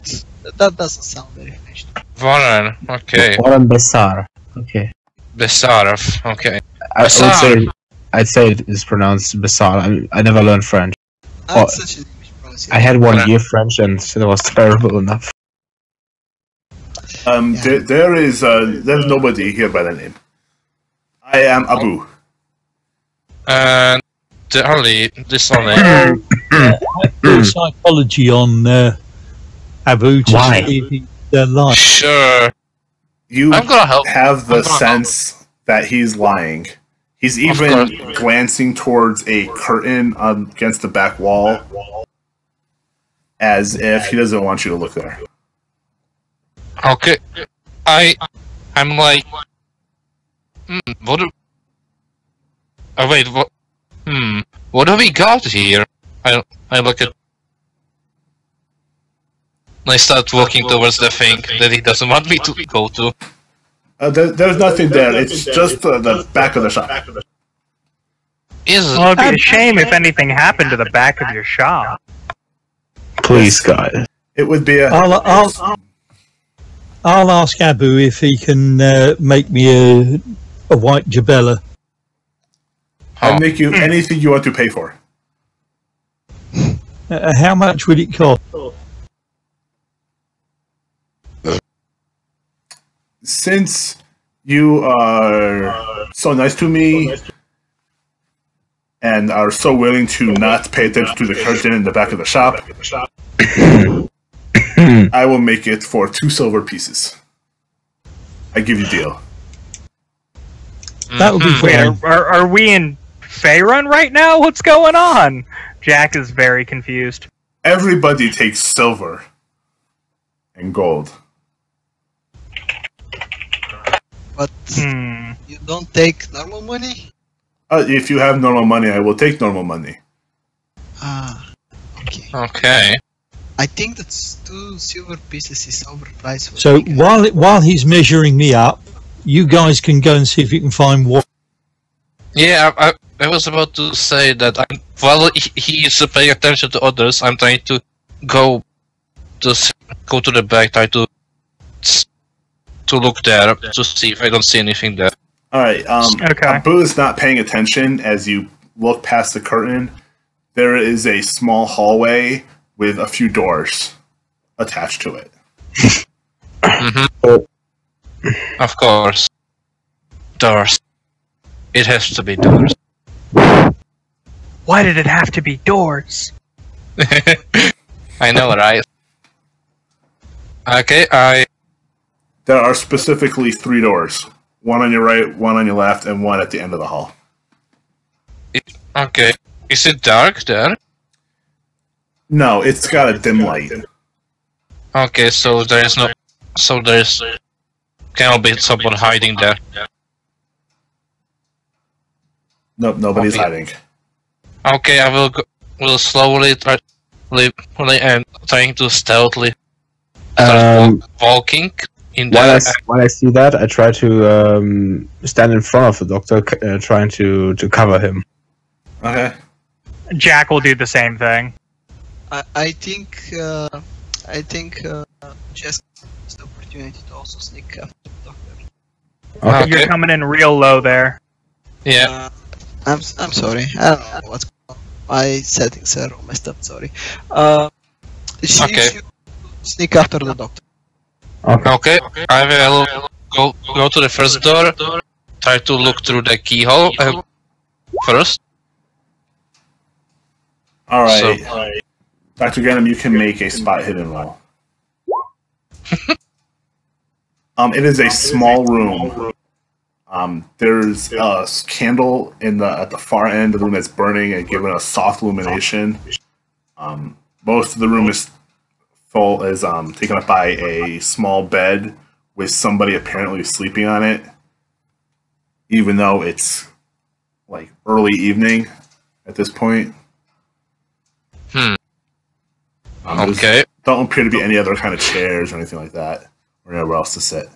that doesn't sound very French. Warren, okay. Warren Besart. Okay. Besarov, okay. I'd say it is pronounced Besart. I never learned French. That's such an English pronunciation. I had 1 year French and it was terrible enough. There's nobody here by the name. I am Abu. And this only. Do psychology on Abu to Why? see if he's lying. Sure. You I'm gonna help. have the I'm gonna sense that he's lying. He's even glancing towards a curtain against the back wall, as if he doesn't want you to look there. Okay. I'm like. What do... Oh wait, what? What do we got here? I look at... I start walking towards the thing that he doesn't want me to go to. There's nothing there. It's just the back of the shop. Is Well, it'd be a shame if anything happened to the back of your shop. Please, guys. It would be a... I'll ask Abu if he can make me a white jabella. I'll make you anything you want to pay for. How much would it cost? Since you are so nice to me and are so willing to not pay attention to the curtain in the back of the shop, I will make it for 2 silver pieces. I give you a deal. That would be Wait, fine. are we in Faerun right now? What's going on? Jack is very confused. Everybody takes silver and gold. But you don't take normal money? If you have normal money, I will take normal money. Ah, okay. Okay. I think that's 2 silver pieces is overpriced. For So me, guys. while he's measuring me up, you guys can go and see if you can find what. Yeah, I was about to say that while he is paying attention to others, I'm trying to go to the back, try to look there to see if I don't see anything there. Alright, Okay. Abu is not paying attention as you look past the curtain. There is a small hallway with a few doors attached to it. Of course. Doors. It has to be doors. Why did it have to be doors? I know, right? Okay, There are specifically 3 doors. One on your right, one on your left, and one at the end of the hall. Okay. Is it dark there? No, it's got a dim light. Okay, so there's no... So there's... Cannot be someone hiding there. Nope, nobody's Okay. hiding. Okay, I will slowly try... and trying to stealthily start walking in While the... I see that, I try to stand in front of the doctor, trying to cover him. Okay. Jack will do the same thing. I think just the opportunity to also sneak after the doctor. Okay. You're coming in real low there. Yeah. I'm sorry. I don't know what's going on. My settings are all messed up. Sorry. Okay. Should sneak after the doctor. Okay, I will go to the first door, try to look through the keyhole first. Alright. So- Dr. Ganem, you can make a spot hidden roll. It is a small room. There's a candle at the far end of the room that's burning and giving a soft illumination. Most of the room is taken up by a small bed with somebody apparently sleeping on it, even though it's like early evening at this point. Okay. Don't appear to be any other kind of chairs or anything like that, or anywhere else to sit.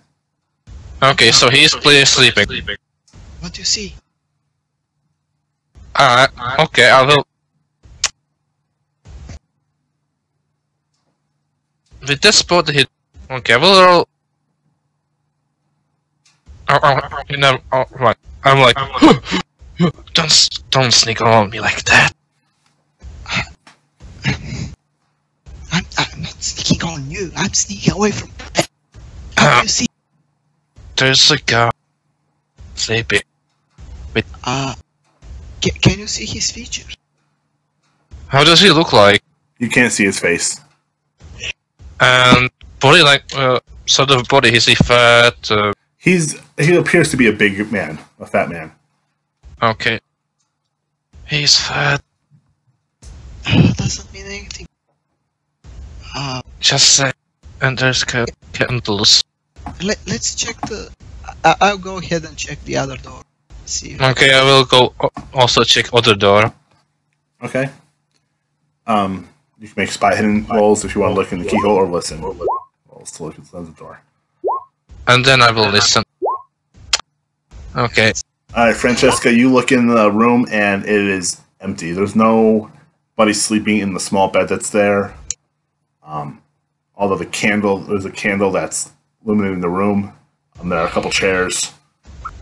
Okay, so he's clearly sleeping. What do you see? Okay, I will... With this spot hit... Okay, I will roll... right. I'm like... don't sneak on me like that. I'm not sneaking on you. I'm sneaking away from. How do you see? There's a guy sleeping. Can you see his features? How does he look like? You can't see his face. And body like sort of body. Is he fat? He appears to be a big man, a fat man. Okay. He's fat. Doesn't mean anything. Just say. And there's candles. Let's check the. I'll go ahead and check the other door. See. Okay, I will go also check other door. Okay. You can make spot hidden rolls if you want to look in the keyhole or listen. Rolls to look inside the door. And then I will listen. Okay. Alright, Francesca, you look in the room and it is empty. There's nobody sleeping in the small bed that's there. Although there's a candle that's illuminating the room. There are a couple chairs.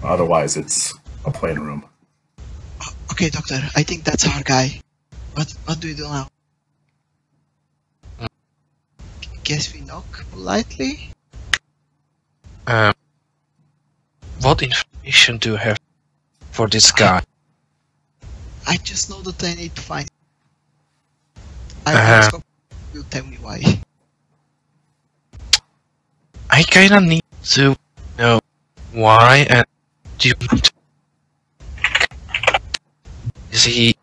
Otherwise, it's a plain room. Okay, doctor. I think that's our guy. What do we do now? Guess we knock politely. What information do you have for this guy? I just know that I need to find. I was hoping you'll tell me why. I kinda need to know why and do is he...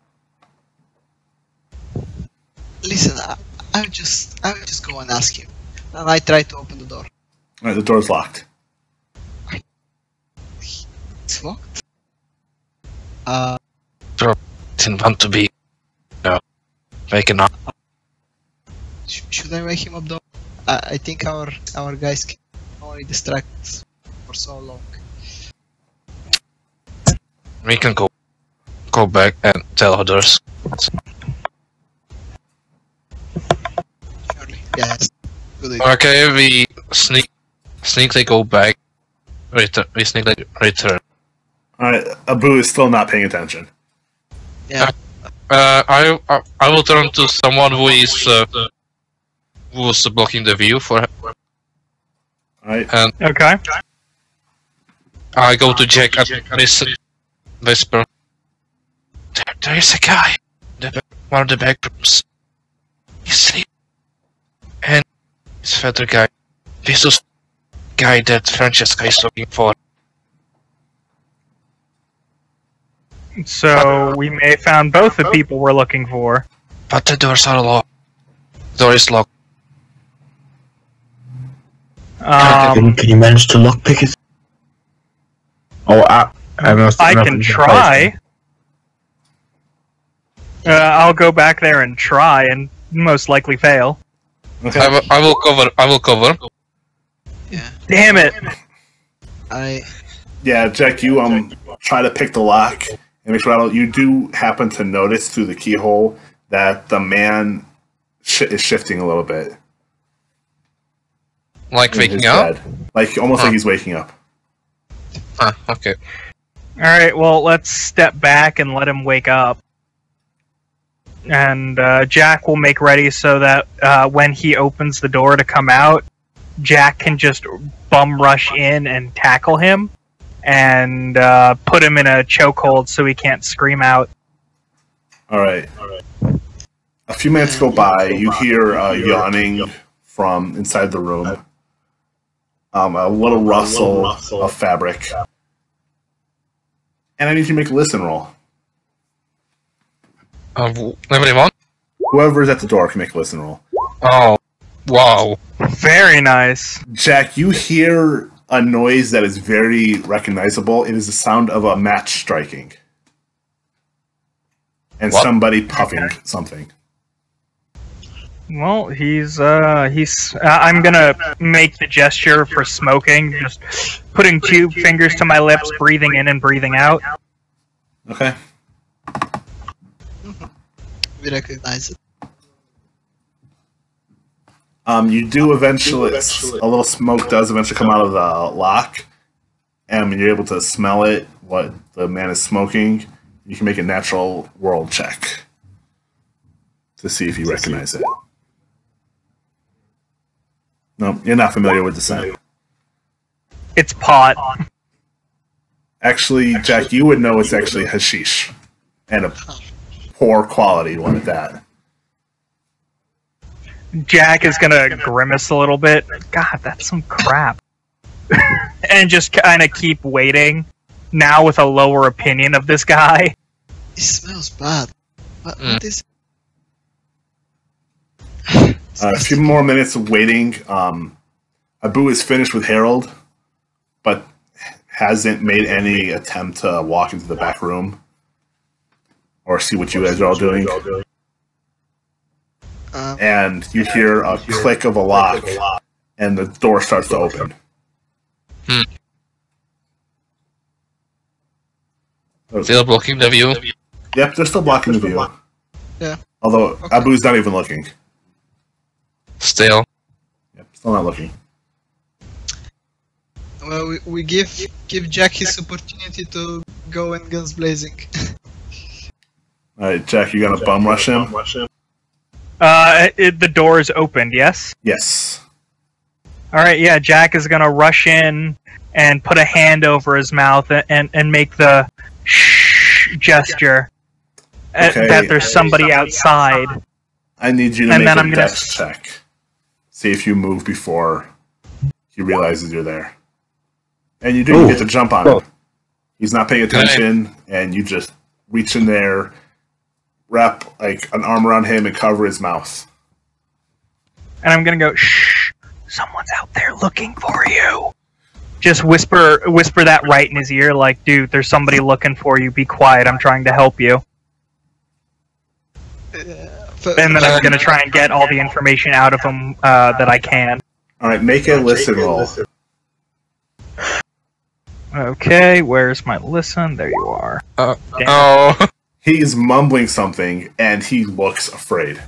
Listen, I'll just go and ask him. And I try to open the door. Alright, the door's locked. It's locked. Didn't want to be... No. Waking up. Should I wake him up though? I think our guys can only distract us for so long. We can go back and tell others. Surely. Yes. Good idea. Okay, we sneakily go back. We sneakily return. Alright, Abu is still not paying attention. Yeah. I will turn to someone who's blocking the view for. Alright. And Okay. I go to Jack and listen. whisper, there is a guy in one of the back rooms. He's asleep. And this other guy, this is the guy that Francesca is looking for. So we may have found both the people we're looking for. But the doors are locked. The door is locked. Can you manage to lockpick it? Oh, I can try. I'll go back there and try, and most likely fail. Okay. I will cover. Yeah. Damn it! Yeah, Jack, you try to pick the lock and make sure you do happen to notice through the keyhole that the man is shifting a little bit. Like in waking his up? bed. Like almost like he's waking up. Ah, okay. Alright, well, let's step back and let him wake up. And Jack will make ready so that when he opens the door to come out, Jack can just bum rush in and tackle him and put him in a chokehold so he can't scream out. Alright. A few minutes go by, you hear yawning from inside the room. A little rustle of fabric. And I need you to make a listen roll. Everyone? Whoever is at the door can make a listen roll. Oh, wow. Very nice. Jack, you hear a noise that is very recognizable. It is the sound of a match striking. And What? somebody puffing something. Well, I'm gonna make the gesture for smoking, just putting 2 fingers to my lips, breathing in and breathing out. Okay. We recognize it. You do eventually, a little smoke does eventually come out of the lock, and when you're able to smell it, what the man is smoking, you can make a natural world check to see if you recognize it. No, you're not familiar with the scent. It's pot. Actually, Jack, you would know it's actually hashish, and a poor quality one at that. Jack is gonna grimace a little bit. God, that's some crap. And just kind of keep waiting, now with a lower opinion of this guy. It smells bad. What is A few more minutes of waiting. Abu is finished with Harold, but hasn't made any attempt to walk into the back room or see what you guys are all doing. And you hear a click of a lock, and the door starts to open. Still blocking the view. Yep, they're still blocking the view. Yeah. Although Abu's not even looking. Still. Yep, still not looking. Well, we give Jack his opportunity to go in guns blazing. Alright, Jack, you gonna bum rush him? The door is opened, yes? Yes. Alright, yeah, Jack is gonna rush in and put a hand over his mouth and make the shh gesture that there's somebody outside. I need you to And make then a I'm gonna dex check. See if you move before he realizes you're there. And you do, you get to jump on him. He's not paying attention, and you just reach in there, wrap like an arm around him, and cover his mouth. And I'm gonna go, shh, someone's out there looking for you. Just whisper that right in his ear, like, dude, there's somebody looking for you, be quiet, I'm trying to help you. And then I'm gonna try and get all the information out of him that I can. Alright, make a listen roll. Okay, where's my listen? There you are. Oh. He's mumbling something, and he looks afraid.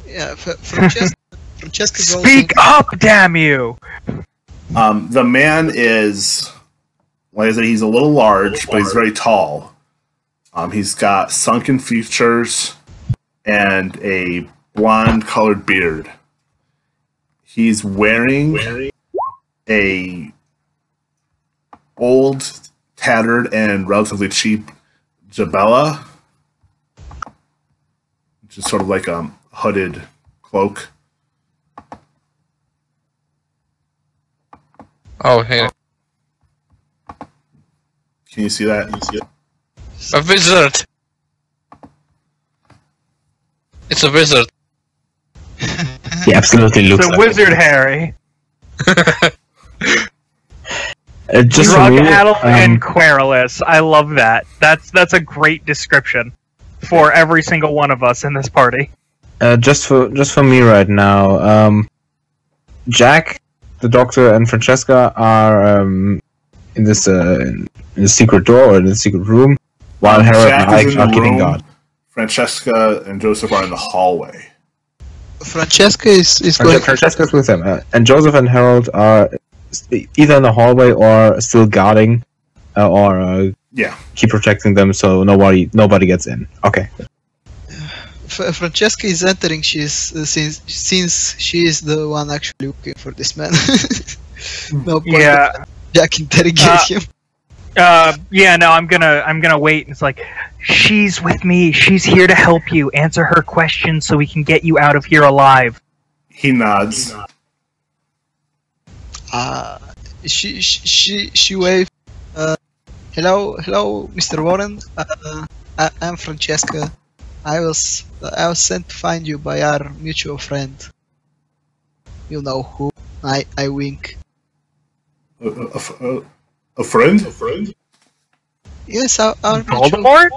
Yeah, Francesca Speak up, damn you! The man is, like I said, he's a little large, but he's very tall. He's got sunken features and a blonde-colored beard. He's wearing a old tattered and relatively cheap jabella, which is sort of like a hooded cloak. Oh, here. Can you see that? A wizard! It's a wizard. He absolutely looks The like wizard Harry. Just for Drug me, addled and querulous. I love that. That's a great description for every single one of us in this party. just for me right now. Jack, the doctor, and Francesca are in this in the secret door or in the secret room, while Harold Jack and is Ike in are the getting room. guard. Francesca and Joseph are in the hallway. Francesca is going. Francesca's with them, and Joseph and Harold are either in the hallway or still guarding, or Yeah. keep protecting them so nobody gets in. Okay. Francesca is entering. Since she is the one actually looking for this man. No point Yeah. of Jack interrogate him. Yeah, no, I'm gonna wait. It's like, she's with me. She's here to help you. Answer her questions so we can get you out of here alive. He nods. She waved. Hello, Mr. Warren. I'm Francesca. I was sent to find you by our mutual friend. You know who? I wink. A friend? A friend? Yes, our mutual. Voldemort?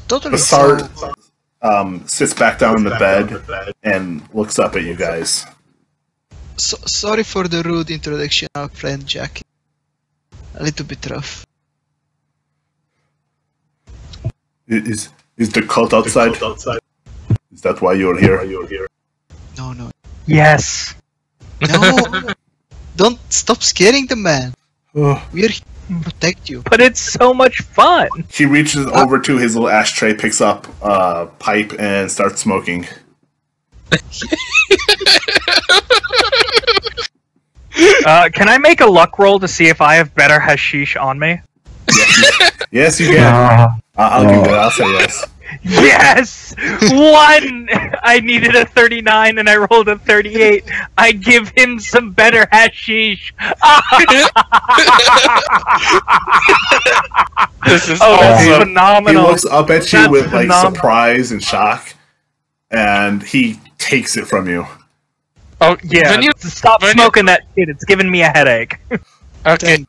Totally. Besart sits back down in the bed and looks up at you guys. Sorry for the rude introduction, our friend Jack. A little bit rough. Is the cult outside? Is that why you're here? No. Yes. No! Don't stop scaring the man. Oh. We're here to protect you. But it's so much fun. He reaches over to his little ashtray, picks up a pipe, and starts smoking. Can I make a luck roll to see if I have better hashish on me? Yes, you can. I'll give that. I'll say yes. Yes! One! I needed a 39 and I rolled a 38. I give him some better hashish. This is Oh, that's He phenomenal. looks up at you That's with like phenomenal. surprise and shock, and he takes it from you. Oh, Yeah, When you, stop when smoking that shit. It's giving me a headache. okay.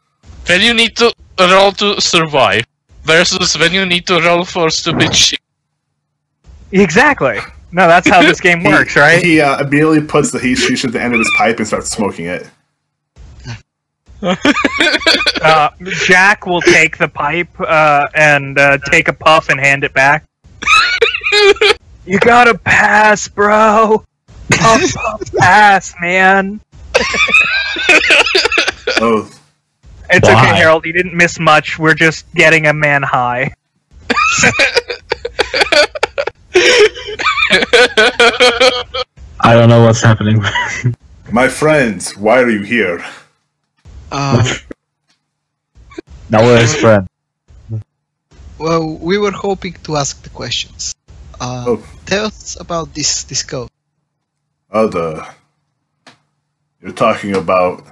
When you need to roll to survive, versus when you need to roll for stupid shit. Exactly. No, that's how this game works, right? He immediately puts the heat sheet at the end of his pipe and starts smoking it. Jack will take the pipe and take a puff and hand it back. You gotta pass, bro. Pass, man. Oh, It's Why? okay, Harold. You didn't miss much. We're just getting a man high. I don't know what's happening. my friends, why are you here? Now we're his friend. Well, we were hoping to ask the questions. Oh. Tell us about this code. Oh, you're talking about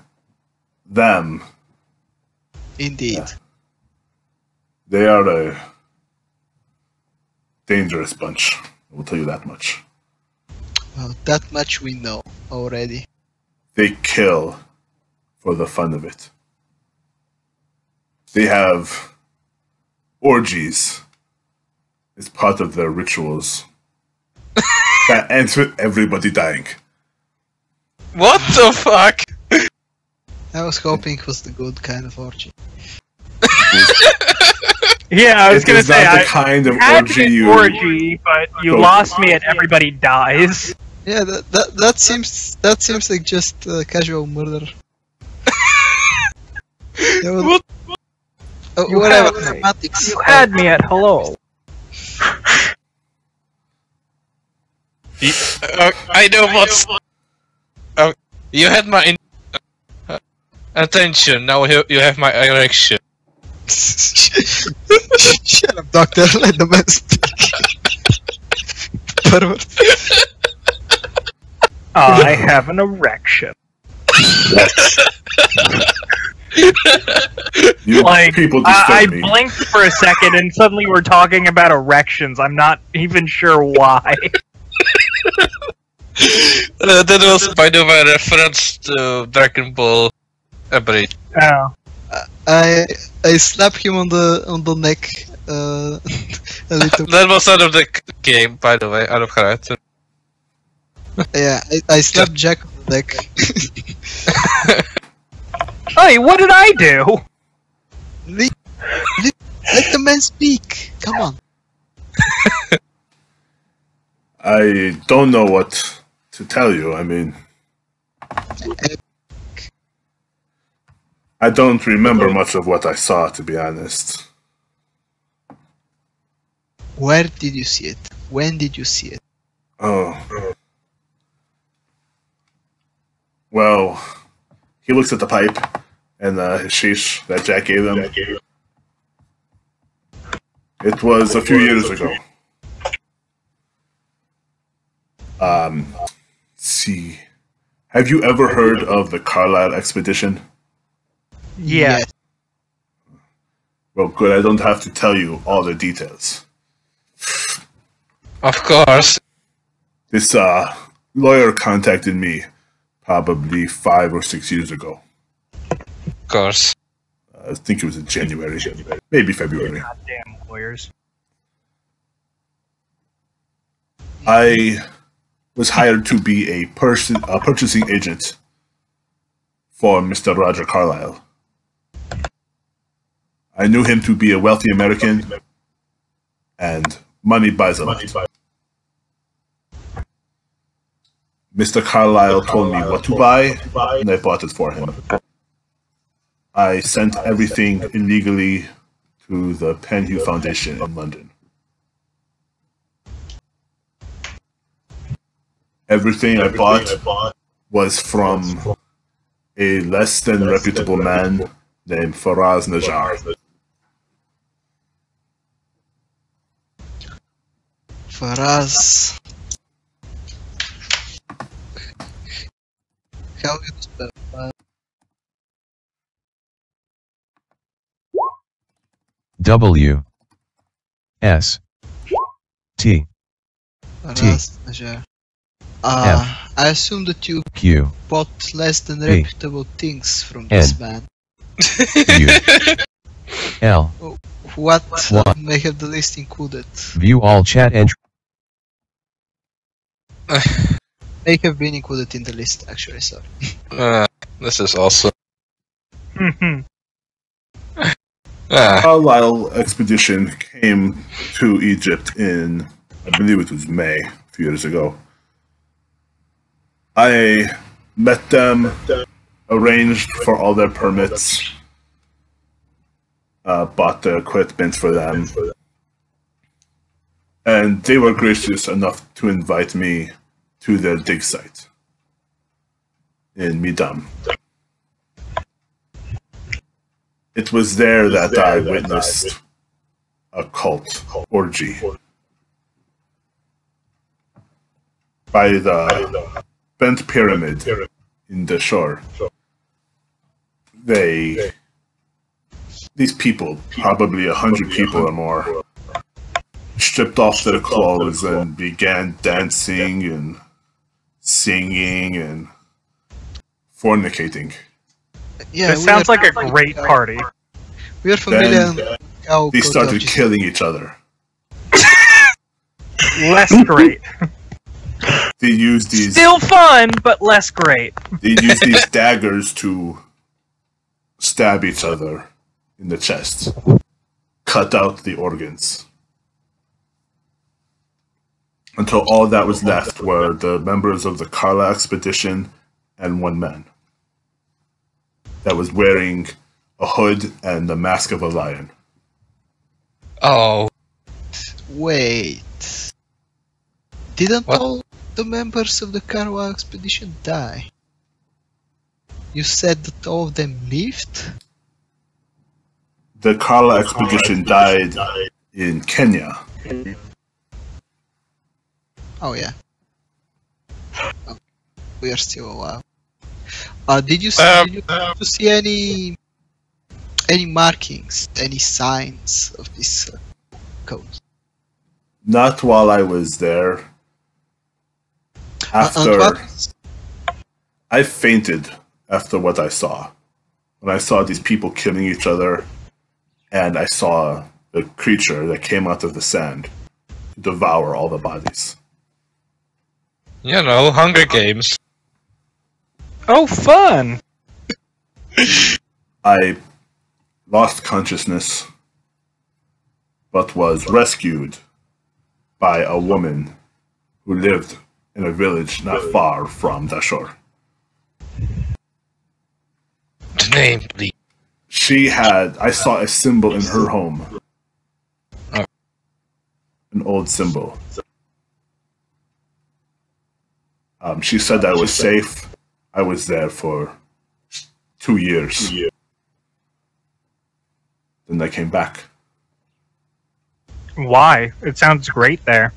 them. Indeed. They are a dangerous bunch. I will tell you that much. Well, that much we know already. They kill for the fun of it. They have orgies as part of their rituals. That ends with everybody dying. What the fuck? I was hoping it was the good kind of orgy. Yeah, I was It gonna is say not the I kind of had orgy an you orgy, but you go lost me at everybody dies. Yeah, that seems like just casual murder. There was- What? You whatever, had me. semantics. You had me at hello. I know what's. You had my attention. Now you have my erection. Shut up, doctor. Let the man speak. Pervert. I have an erection. You Like, people I disturb me. blinked for a second and suddenly we're talking about erections. I'm not even sure why. That was, by the way, reference to Dragon Ball Abridged. Oh. I slapped him on the neck a little. That was out of the game, by the way, out of character. Yeah, I slapped Jack on the neck. Hey, what did I do? Let the man speak. Come on. I don't know what to tell you. I mean, I don't remember much of what I saw, to be honest. Where did you see it? When did you see it? Oh. Well, he looks at the pipe and his sheesh that Jack gave him. It was a few years ago. Let's see. Have you ever heard of the Carlisle expedition? Yeah. Yes. Well, good. I don't have to tell you all the details. Of course. This lawyer contacted me probably 5 or 6 years ago. Of course. I think it was in January, maybe February. Goddamn lawyers. I was hired to be a purchasing agent for Mr. Roger Carlyle. I knew him to be a wealthy American, and money buys a lot. Mr. Carlyle told me what to buy, and I bought it for him. I sent everything illegally to the Penhew Foundation in London. Everything I bought was from a less than reputable man named Faraz Najjar. Faraz. How do you spell Faraz? W S T Faraz Najjar. I assume that you Q bought less than A reputable things from this man. U L. What What? may have the list included? View all chat entry. May have been included in the list, actually, sorry. This is awesome. Carlisle expedition came to Egypt in, I believe it was May, a few years ago. I met them, arranged for all their permits, bought the equipment for them, and they were gracious enough to invite me to their dig site in Midam. It was there that I witnessed a cult orgy by the bent pyramid in the shore. These people, probably 100 people or more, stripped off their clothes and began dancing and singing and fornicating. Yeah, This sounds like a great party. We are familiar Then on how they started orgies- killing each other. Less great. They used these Still fun, but less great. daggers to stab each other in the chest, cut out the organs, until all that was left were the members of the Carla expedition and one man that was wearing a hood and the mask of a lion. Oh, Wait. Didn't What? all the members of the Cairo expedition die? You said that all of them lived? The Carla expedition died in Kenya. Oh yeah. Oh, we are still alive. Did you see any markings, any signs of this coast? Not while I was there. After I fainted after what I saw. When I saw these people killing each other, and I saw the creature that came out of the sand devour all the bodies. You know, Hunger Games. Oh, fun! I lost consciousness, but was rescued by a woman who lived in a village not far from Dashur. The name, please. I saw a symbol in her home. An old symbol. She said I was safe. I was there for 2 years. Then I came back. Why? It sounds great there.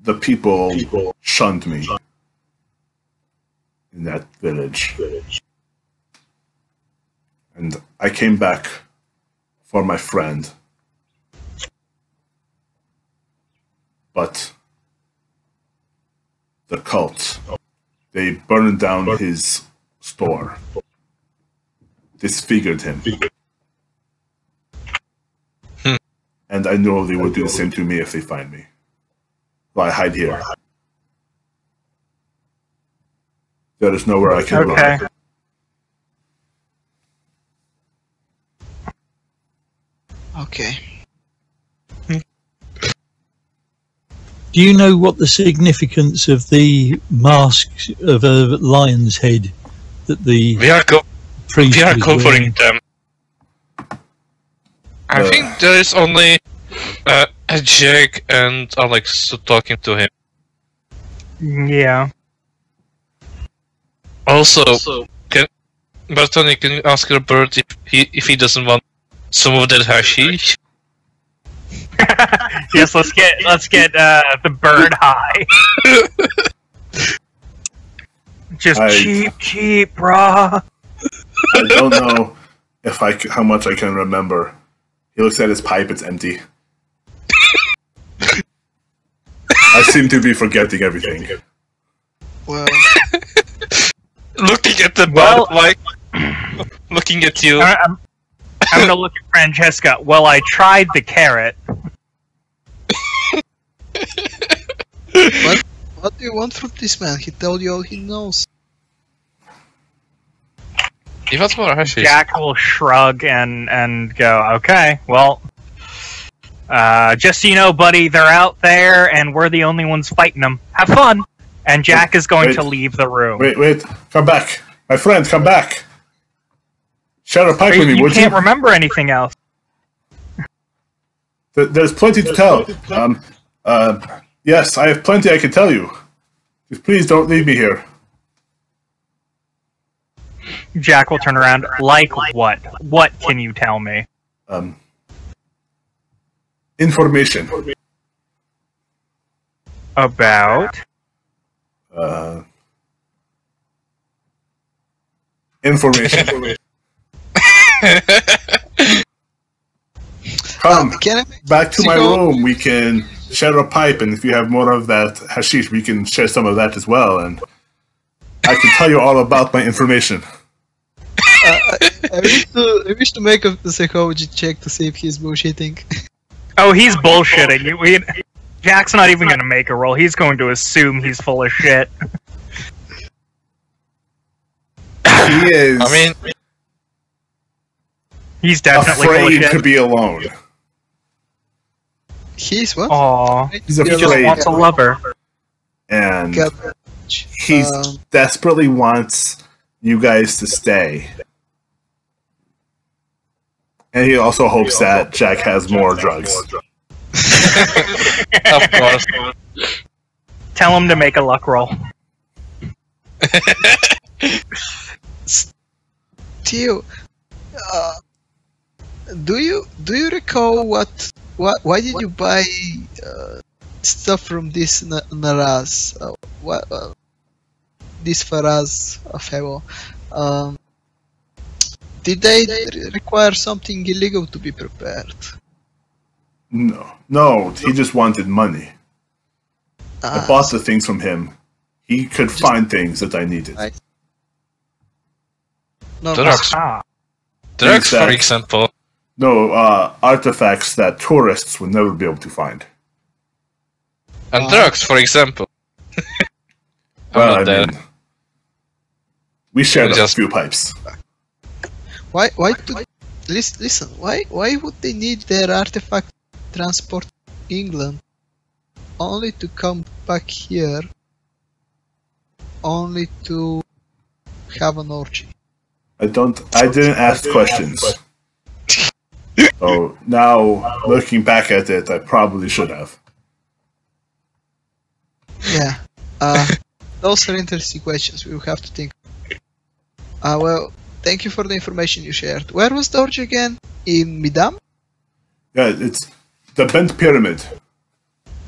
The people shunned me in that village. And I came back for my friend. But the cult, they burned down his store. Disfigured him. And I know they would do the same to me if they find me. So I hide here. There is nowhere I can run. Okay. Do you know what the significance of the mask of a lion's head that the priest we are was covering wearing? them. I think there is only a Jack and Alex talking to him. Yeah. Also, Bartoni, can you ask your bird if he doesn't want some of that hashish? Yes, let's get the bird high. Just cheap, brah. I don't know how much I can remember. He looks at his pipe; it's empty. I seem to be forgetting everything. Well, Looking at the bird, like looking at you. I'm gonna look at Francesca. Well, I tried the carrot. what do you want from this man? He told you all he knows. Give us more hashish. Jack will shrug and go, okay, well, just so you know, buddy, they're out there, and we're the only ones fighting them. Have fun! And Jack is going to leave the room. Wait, come back. My friend, come back. Share a pipe with me, would you? You can't remember anything else. There's plenty to tell. Yes, I have plenty I can tell you. Just please don't leave me here. Jack will turn around. Like what? What can you tell me? Information. About? Information. Come back to my room. We can share a pipe, and if you have more of that hashish, we can share some of that as well. And I can tell you all about my information. I wish to make a psychology check to see if he's bullshitting. Oh, he's bullshitting. Jack's not even going to make a roll. He's going to assume he's full of shit. He is. I mean, he's definitely full of afraid shit. to be alone. He's what? Aww. He's He just afraid, wants a lover. and he desperately wants you guys to stay. And he also hopes that Jack has more drugs. Of course. Tell him to make a luck roll. Theo, do you recall why did you buy stuff from this Naraz? This Faraz fellow? Did they require something illegal to be prepared? No, he just wanted money. I bought the things from him. He could find things that I needed. No, Drugs. Drugs, for example. No, artifacts that tourists would never be able to find. And drugs, for example. Well, not there. We shared Just- a few pipes. Why listen? Why would they need their artifact transport to England only to come back here only to have an orgy? I didn't ask questions. So now, looking back at it, I probably should have. Yeah. Those are interesting questions. We will have to think. Well, thank you for the information you shared. Where was the orgy again? In Midam? Yeah, it's the bent pyramid.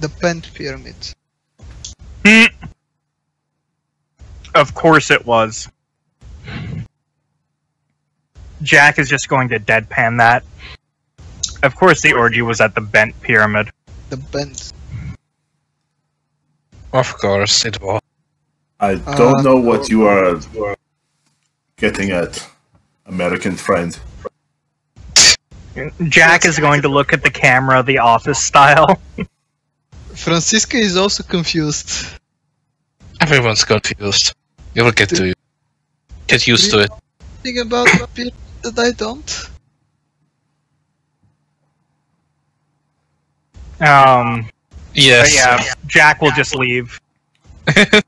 The Bent Pyramid. Of course it was. Jack is just going to deadpan that. Of course the orgy was at the Bent Pyramid. The Bent. Of course, it was. I don't know what you are getting at, American friend. Jack is going to look at the camera the Office style. Francesca is also confused. Everyone's confused. You will get used to it. Think about the pyramid that I don't. Yes. Yeah, Jack will just leave. Okay.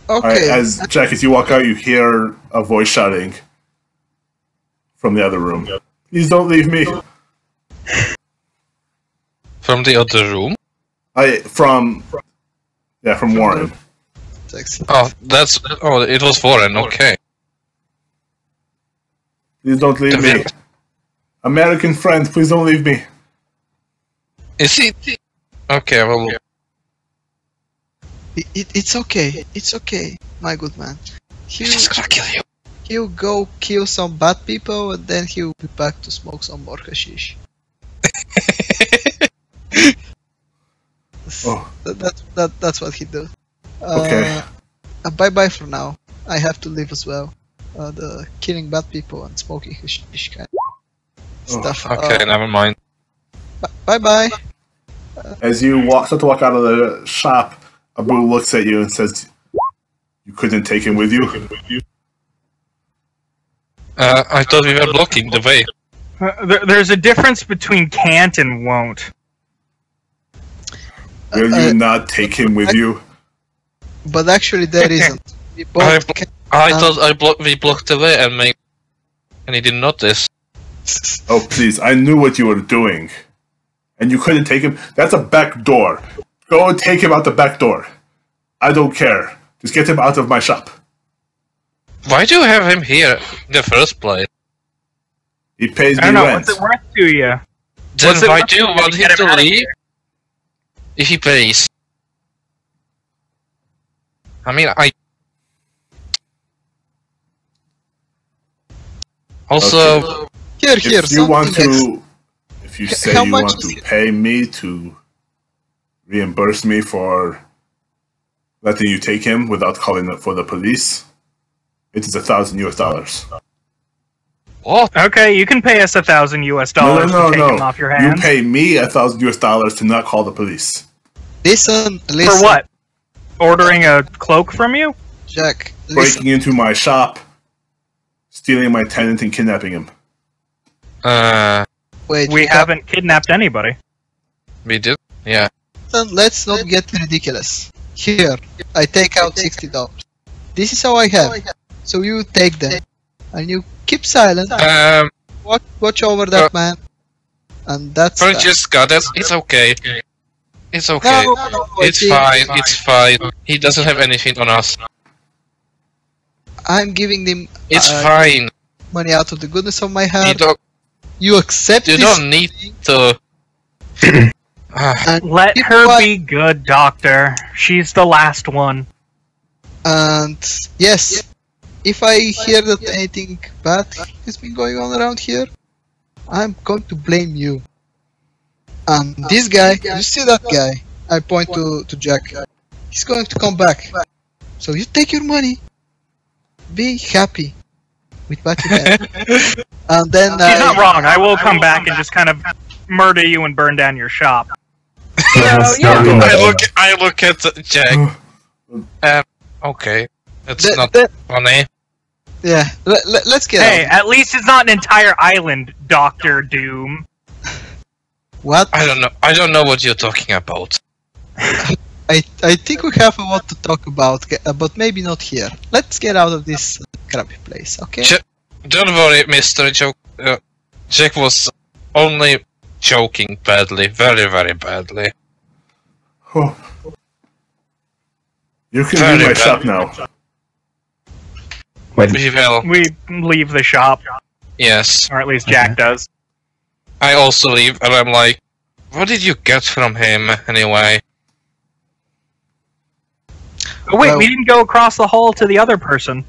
Alright, as you walk out, you hear a voice shouting from the other room. Please don't leave me. From the other room? From Warren. Oh, it was Warren, okay. Please don't leave me. American friend, please don't leave me. Is he? Okay, well... It's okay. It's okay, my good man. He's just gonna kill you. He'll go kill some bad people and then he'll be back to smoke some more hashish. Oh. That's what he do. Okay. Bye bye for now. I have to leave as well. The killing bad people and smoking hashish kind of stuff. Okay, never mind. Bye bye. As you start to walk out of the shop, Abu looks at you and says, "You couldn't take him with you?" I thought we were blocking the way. There's a difference between can't and won't. Will you not take him with you? But actually there isn't. We both I thought we blocked the way and he didn't notice. Oh, please, I knew what you were doing. And you couldn't take him? That's a back door. Go and take him out the back door. I don't care. Just get him out of my shop. Why do you have him here in the first place? He pays I me don't know, rent. what's it worth to you? Then What's it why worth do you to want get him to outta leave here? if he pays? I mean, Also... Here, If you want something to... If you say How you much want is to it? pay me to reimburse me for letting you take him without calling for the police, it is $1,000 US. What? Okay, you can pay us $1,000 US No, to take him off your You hands. pay me $1,000 US to not call the police. Listen, For what? Ordering a cloak from you? Jack, listen. Breaking into my shop, stealing my tenant and kidnapping him. Wait, We haven't kidnapped anybody. We did? Yeah. Let's not get ridiculous. Here, I take out $60. This is how I have. So you take them, and you keep silent. Watch over that man, and that's that. Francesca, it's okay. It's okay. No, It's fine. It's fine. He doesn't have anything on us. I'm giving them It's fine. money out of the goodness of my You heart. don't. You accept You this, don't need to. and Let keep her quiet. be good, Doctor. She's the last one. And yes, if I hear that anything bad has been going on around here, I'm going to blame you. And this guy, you see that guy? I point to Jack. He's going to come back. So you take your money, be happy with what you have, and then She's not wrong. I will come back and just kind of murder you and burn down your shop. I look at Jack. Okay, that's not funny. Yeah, let's get Hey, out. at least it's not an entire island, Doctor Doom. What? I don't know what you're talking about. I think we have a lot to talk about, but maybe not here. Let's get out of this crappy place, okay? Don't worry, Mr. Jack was only joking badly, very, very badly. Oh. You can Very leave my bad. shop now. Wait, We will. We leave the shop, Yes. or at least Jack does. I also leave, and I'm like, what did you get from him anyway? Oh wait, Well- we didn't go across the hall to the other person.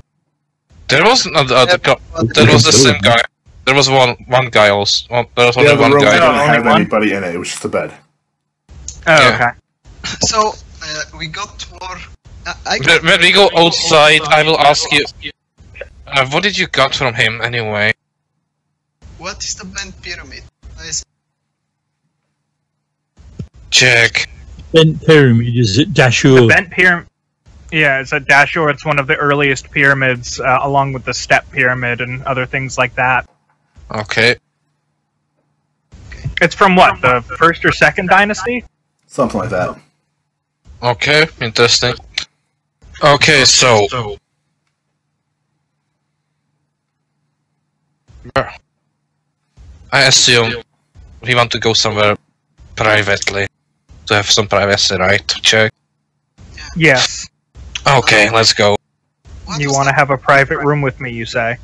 There wasn't the other guy. There was the same guy. There was one guy also. There was The only other one room guy. didn't only have one? anybody in it. It was just a bed. Oh, Yeah. okay. So, we got more... When we go outside, I will ask you. What did you got from him anyway? What is the bent pyramid? Jack. Bent pyramid is at Dashur. Bent pyramid. Yeah, it's at Dashur. It's one of the earliest pyramids, along with the Step Pyramid and other things like that. Okay. It's from what, the first or second dynasty? Something like that. Okay. Interesting. Okay, so. I assume we want to go somewhere privately to have some privacy, right? Jack. Yes. Okay, let's go. You want to have a private room with me, you say?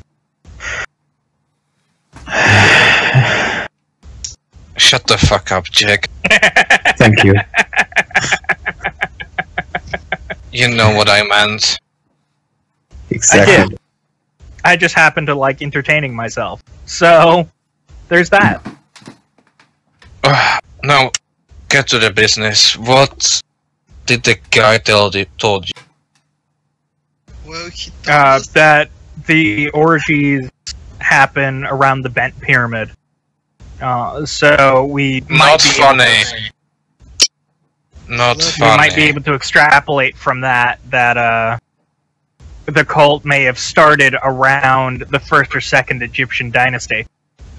Shut the fuck up, Jack. thank you. You know what I meant. Exactly. I just happen to like entertaining myself. So, there's that. Now, get to the business. What did the guy told you? Well, he told us That the orgies happen around the Bent Pyramid. So we might Not be funny. Not We we funny. might be able to extrapolate from that the cult may have started around the first or second Egyptian dynasty,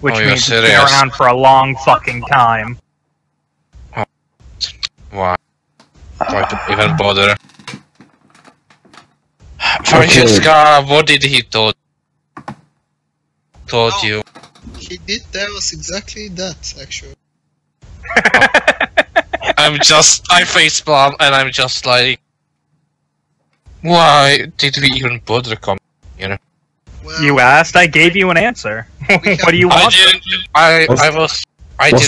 which Oh, you're means it's been serious? around for a long fucking time. Why? Why to even bother? Francesca, what did he told you? he did tell us exactly that, actually. I facepalm and I'm just like, why did we even bother coming here? Well, You asked, I gave you an answer. What do you I want? didn't. I Was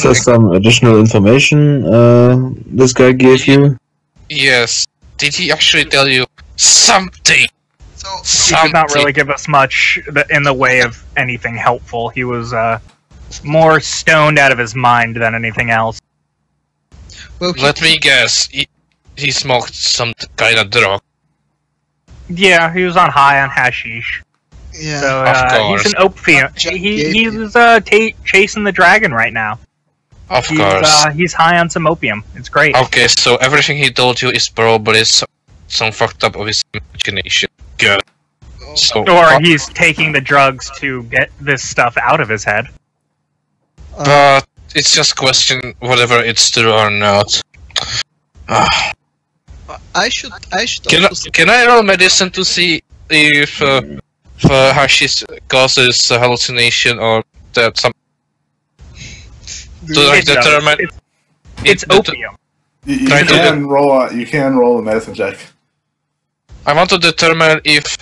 there didn't. some additional information this guy gave you? Yes. Did he actually tell you something? so He did not really give us much in the way of anything helpful. He was more stoned out of his mind than anything else. well, Let me guess. He smoked some kind of drug. Yeah, he was on high on hashish. yeah. So Of course. he's an opium. Jack He's gave chasing the dragon right now. Of course. He's high on some opium. It's great. Okay, so everything he told you is probably some fucked up of his imagination. Good. Oh, So, Or he's taking the drugs to get this stuff out of his head. but it's just question whether it's true or not. I should also Can I roll medicine to see if hashish causes a hallucination or that some to like It does. determine? It's it det- opium. You Try to can roll a medicine check. I want to determine if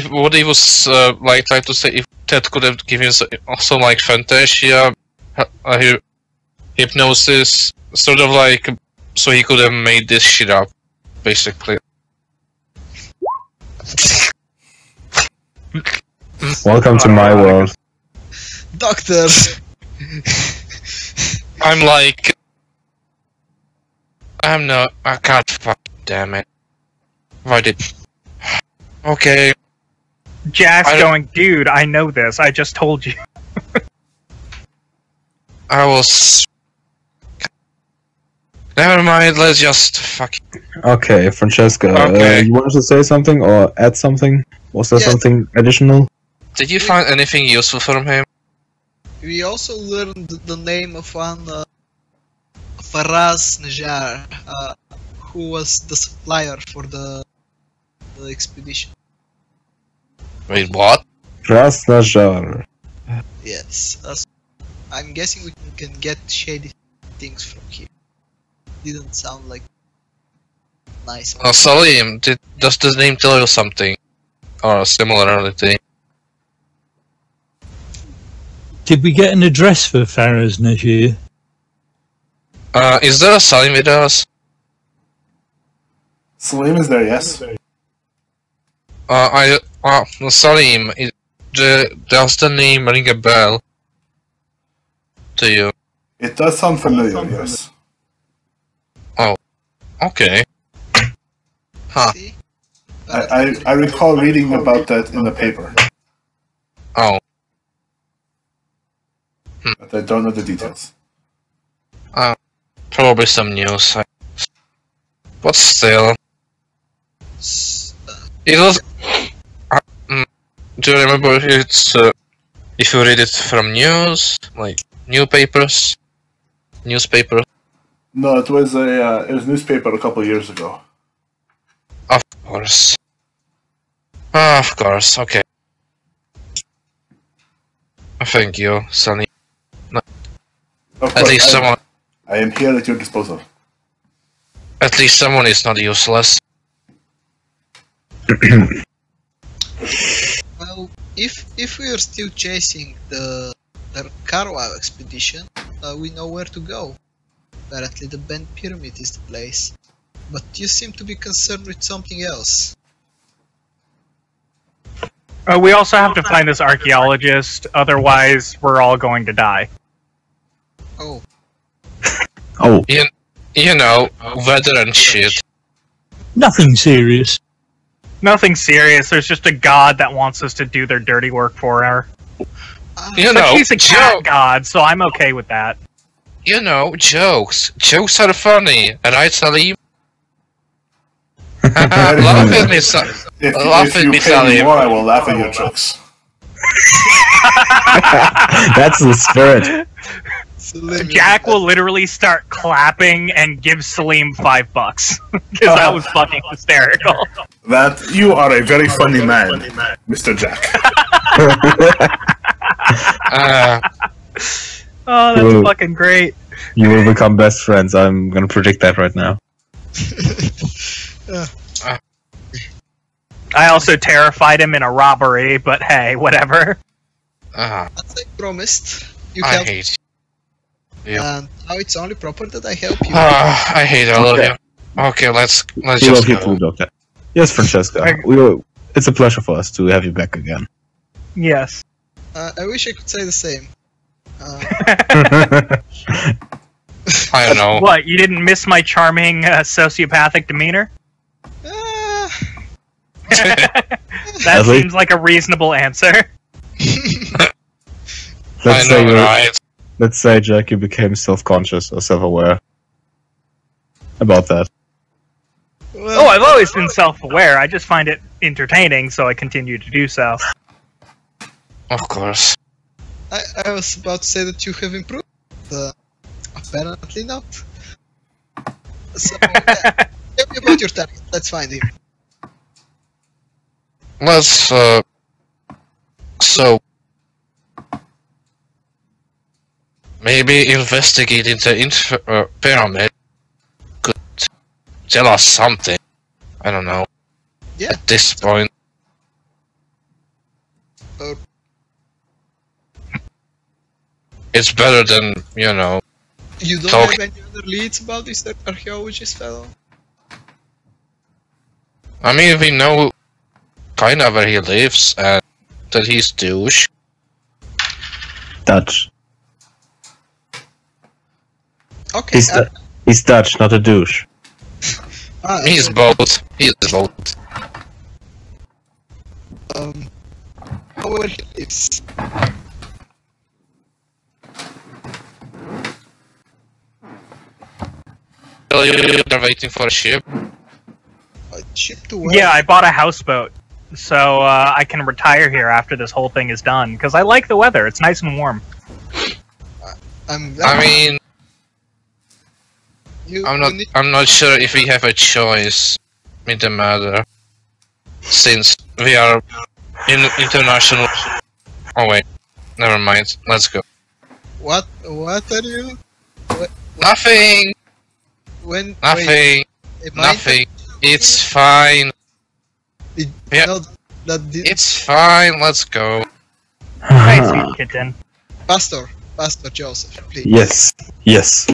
what he was like trying to say, if Ted could have given some like Fantasia, hypnosis, sort of like, so he could have made this shit up, basically. Welcome to my world. Doctor! I'm like, I can't, fuck, damn it. Why did... Okay. Jack's going, dude, I know this, I just told you. I was... Never mind, let's just fuck. Okay, Francesca, Okay. you wanted to say something or add something? Was there something additional? Did you find anything useful from him? We also learned the name of one Faraz Najar, who was the supplier for the expedition. Wait, what? Najar. Yes, I'm guessing we can get shady things from here. Didn't sound like nice. Salim, does this name tell you something? Or a similarity? Did we get an address for Faraz Najir? Is there a Salim with us? Salim is there, yes. Salim, does the name ring a bell to you? It does sound familiar, yes. Okay. Huh. See? I recall reading about that in the paper, Oh. but I don't know the details. Probably some news. But still. It was... do you remember if it's... if you read it from news? Like, newspapers? Newspaper? No, it was a newspaper a couple of years ago. Of course. Of course, okay. Thank you, Sunny. Of At course, least someone... I am here at your disposal. At least someone is not useless. Well, if we are still chasing the Cairo expedition, we know where to go. Apparently the Bent Pyramid is the place. But you seem to be concerned with something else. We also have to find this archaeologist, otherwise we're all going to die. Oh, Oh, You know, weather and shit. Nothing serious. Nothing serious, there's just a god that wants us to do their dirty work for her. You But know, she's a cat god, so I'm okay with that. You know, jokes. Jokes are funny, right, Salim? Laugh at me, laugh If at you me, pay me Salim. more, I will laugh at your jokes. that's the spirit. Salim, Jack will literally start clapping and give Salim $5 because that was fucking hysterical. That you are a very funny man, Mr. Jack. Oh, that's Ooh. fucking great. You will become best friends. I'm gonna predict that right now. I also terrified him in a robbery, but hey, whatever. as I promised, you I helped, hate you. and now it's only proper that I help you. I hate all of you. Okay, let's We love just you go. too, Doctor. Yes, Francesca. It's a pleasure for us to have you back again. Yes. I wish I could say the same. I don't know. What, you didn't miss my charming sociopathic demeanor? That Leslie? seems like a reasonable answer. Let's I say know, right? let's say, Jack, you became self-conscious or self-aware about that. Well, Oh, I've always been self-aware. I just find it entertaining, so I continue to do so. Of course. I was about to say that you have improved. Apparently not. So, yeah, tell me about your target. Let's find him. Let's, so... Maybe investigating the pyramid could tell us something. I don't know. Yeah. At this point. It's better than, you know. You don't Talk. have any other leads about this archaeologist fellow? I mean, we know kind of where he lives and that he's douche. Dutch. Okay. He's Dutch, not a douche. He's both. He's both. Where he lives. You're waiting for a ship. A ship to where? Yeah, I bought a houseboat, so I can retire here after this whole thing is done. Because I like the weather; it's nice and warm. I mean, I'm not sure if we have a choice in the matter, since we are in international. Oh wait, never mind. Let's go. What are you? Nothing. Nothing. Wait, Nothing. It's fine. Yeah. It's fine. Let's go. Nice, sweet kitten. Pastor Joseph, please. Yes.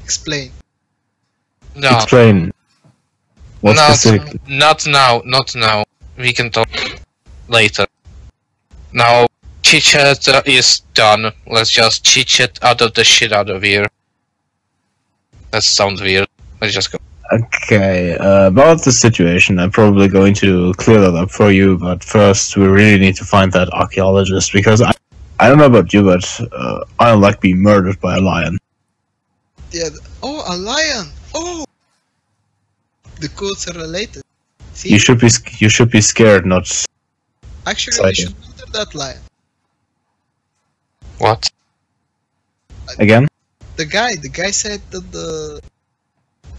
Explain. No. Explain. What specifically? Not now. We can talk later. Now, chit-chat is done. Let's just chit-chat out of the shit out of here. That sounds weird. Let's just go. Okay, about the situation, I'm probably going to clear that up for you, but first we really need to find that archaeologist, because I don't know about you, but I don't like being murdered by a lion. Yeah. Oh, a lion! Oh! The codes are related. See? You should be scared, not... Actually, we should murder that lion. What? Again? The guy said that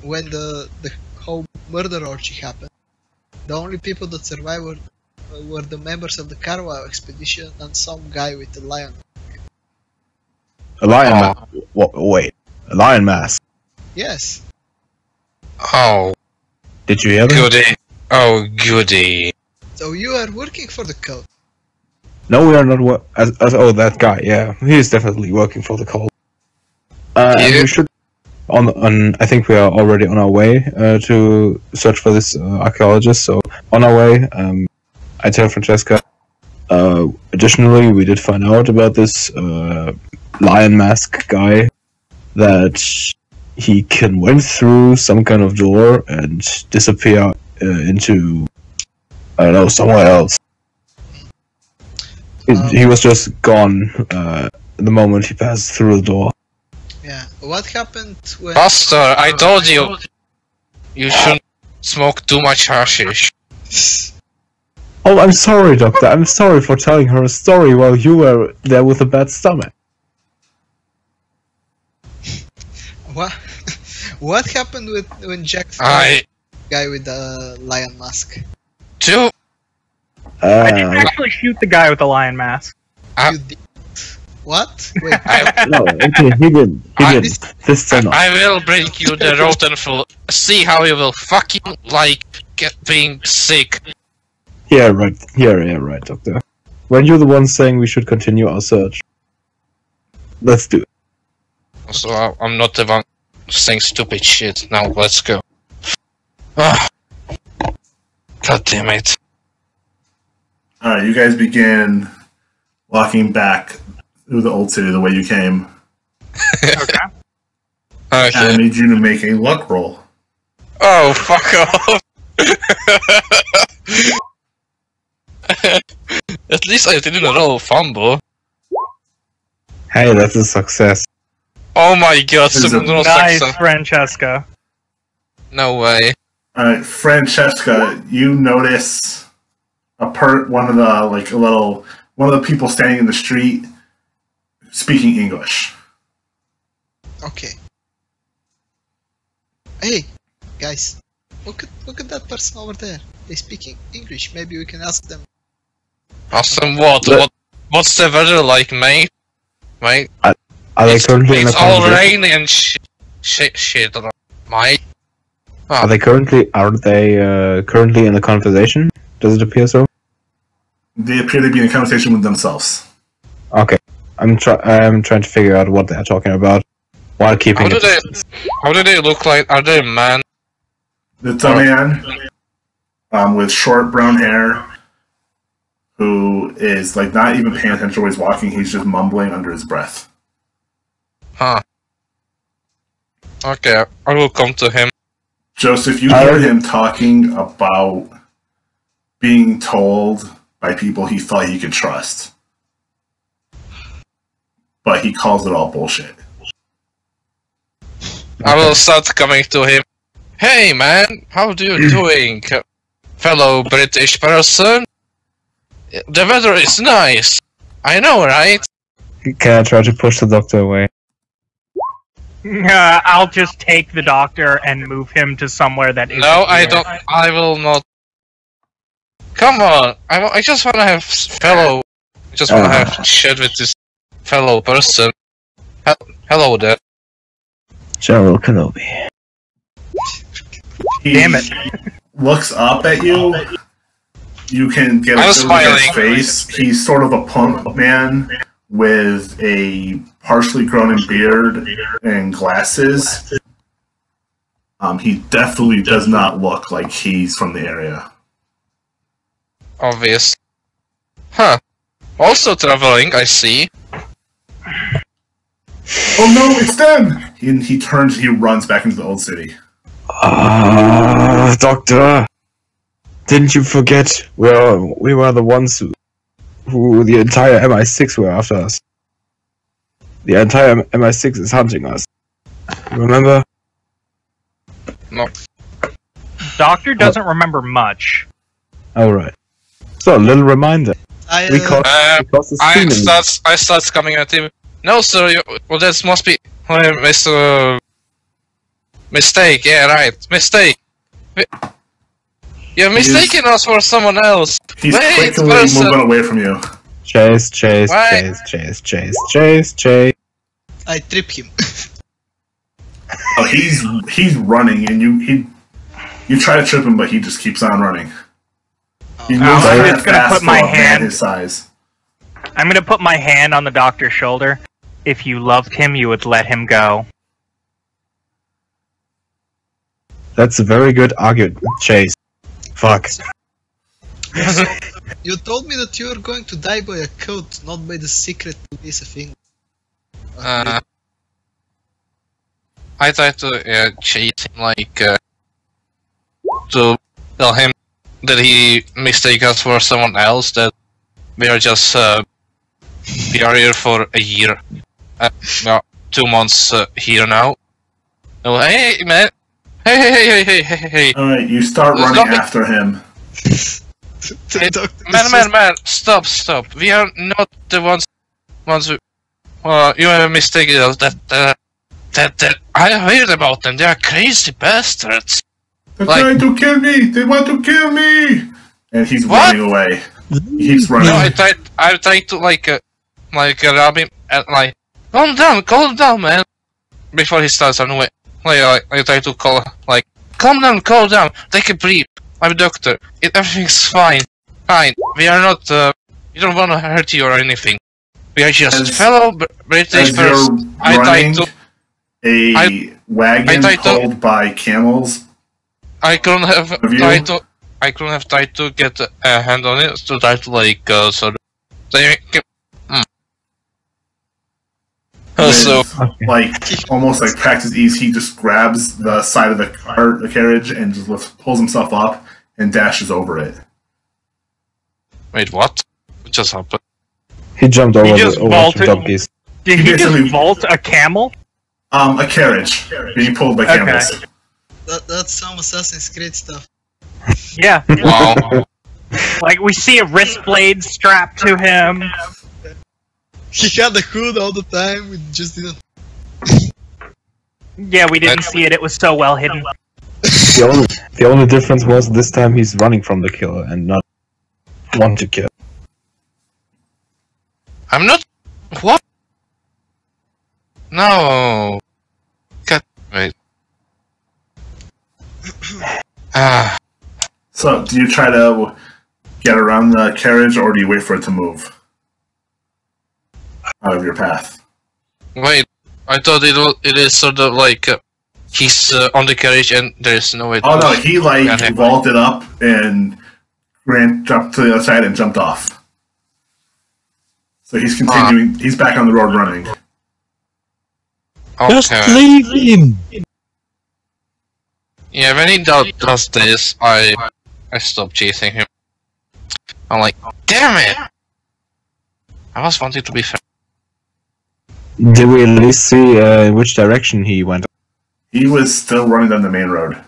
when the whole murder orgy happened, the only people that survived were the members of the Cairo expedition and some guy with a lion. A lion mask? Wait, a lion mask? Yes. Oh. Did you hear that? Goody. Oh, goody. So you are working for the cult? No, we are not. Oh, that guy. Yeah, he is definitely working for the cult. And we should. I think we are already on our way to search for this archaeologist. So on our way, I tell Francesca. Additionally, we did find out about this lion mask guy, that he can went through some kind of door and disappear into, I don't know, somewhere else. He was just gone the moment he passed through the door. Yeah. What happened when... Pastor, I told you, you shouldn't smoke too much hashish. Oh, I'm sorry, Doctor. I'm sorry for telling her a story while you were there with a bad stomach. What? What happened when Jack I... guy with the lion mask? I didn't actually shoot the guy with the lion mask. You did. What? Wait. No, okay, he didn't. This time I will bring you the rotten food. See how you will fucking like being sick. Yeah, right. Yeah, right, Doctor. When you're the one saying we should continue our search, let's do it. So I'm not the one saying stupid shit. Now let's go. Ah. God damn it. Alright, you guys begin walking back through the old city the way you came. Okay. And I need you to make a luck roll. Oh, fuck off. At least I didn't roll fumble. Hey, that's a success. Oh my god, Is it- Nice, Francesca. No way. Alright, Francesca, you notice one of the people standing in the street speaking English. Okay. Hey, guys, look at that person over there. They speak English. Maybe we can ask them. Awesome, what? What's the weather like, mate? Mate? Are they currently in a It's all conversation? rainy and shit. My. Are they currently in a conversation? Does it appear so? They appear to be in a conversation with themselves. Okay, I'm trying to figure out what they're talking about while keeping it. How do they look like? Are they man? It's a man with short brown hair who is like not even paying attention to where he's walking. He's just mumbling under his breath. Huh. Okay, I will come to him. Joseph, you hear him talking about being told by people he thought he could trust. But he calls it all bullshit. I will start coming to him. Hey man, how are you doing, fellow British person? The weather is nice. I know, right? Can I try to push the doctor away? I'll just take the doctor and move him to somewhere that isn't No, I here. don't. I will not. Come on, I just want to have fellow. I just want to have shit with this fellow person. Hello there. General Kenobi. He Damn it. looks up at you. You can get a I'm feel of his smiling. face. He's sort of a punk man with a partially grown in beard and glasses. He definitely does not look like he's from the area. Obvious. Huh. Also traveling, I see. Oh no, it's them! He runs back into the old city. Doctor! Didn't you forget we were the ones who the entire MI6 were after us? The entire MI6 is hunting us. Remember? No. Doctor doesn't remember much. Alright. So, a little reminder. We caused the steaming. I start coming at him. No, sir. Well, that must be Mr. Mistake. Yeah, right. Mistake. You're mistaking us for someone else. He's Wait, quickly person. moving away from you. Chase. I trip him. Oh, he's running, and you try to trip him, but he just keeps on running. He moves I'm that just gonna fast put my for a man hand- his size. I'm gonna put my hand on the doctor's shoulder. If you loved him, you would let him go. That's a very good argument, Chase. Fuck. You told me that you were going to die by a code, not by the secret police thing. I tried to chase him, like, to tell him that he mistake us for someone else, that we are just, we are here for a year. No, 2 months here now. Oh, hey, man! Hey! Alright, you start There's running nothing- after him. Hey, man! Stop! We are not the ones who. You are mistaken us. That I have heard about them. They are crazy bastards. They're Like- trying to kill me! They want to kill me! And he's What? running away. He keeps running. No, I tried to like grab him and like, calm down, man. Before he starts running away, I try to call, like, calm down, take a breath. I'm a doctor. Everything's fine. We are not. We don't want to hurt you or anything. We are just As- fellow British As you're person. I running, tried to. a wagon tried to- pulled by camels. I couldn't have Have you? tried to. I couldn't have tried to get a hand on it to try to like sort of. So with, like almost like practice ease, he just grabs the side of the carriage, and just pulls himself up and dashes over it. wait, what? What just happened? He jumped over just the vaulted. donkeys. Did he Basically- just vault a camel? A carriage being pulled by Okay. camels. That's some Assassin's Creed stuff. Yeah. Wow. Like, we see a wrist blade strapped to him. He had the hood all the time, we just didn't. Yeah, we didn't see it. It was so well hidden. The only difference was this time he's running from the killer and not want to kill. I'm not. What? No. God, wait. So, do you try to get around the carriage, or do you wait for it to move out of your path? Wait, I thought it is sort of like he's on the carriage and there's no way. Oh no, he like vaulted up and jumped to the other side and jumped off. So he's continuing. He's back on the road running. Okay. Just leave him. Yeah, when he does this, I stop chasing him. I'm like, damn it! I was wanting to be fair. Did we at least see in which direction he went? He was still running down the main road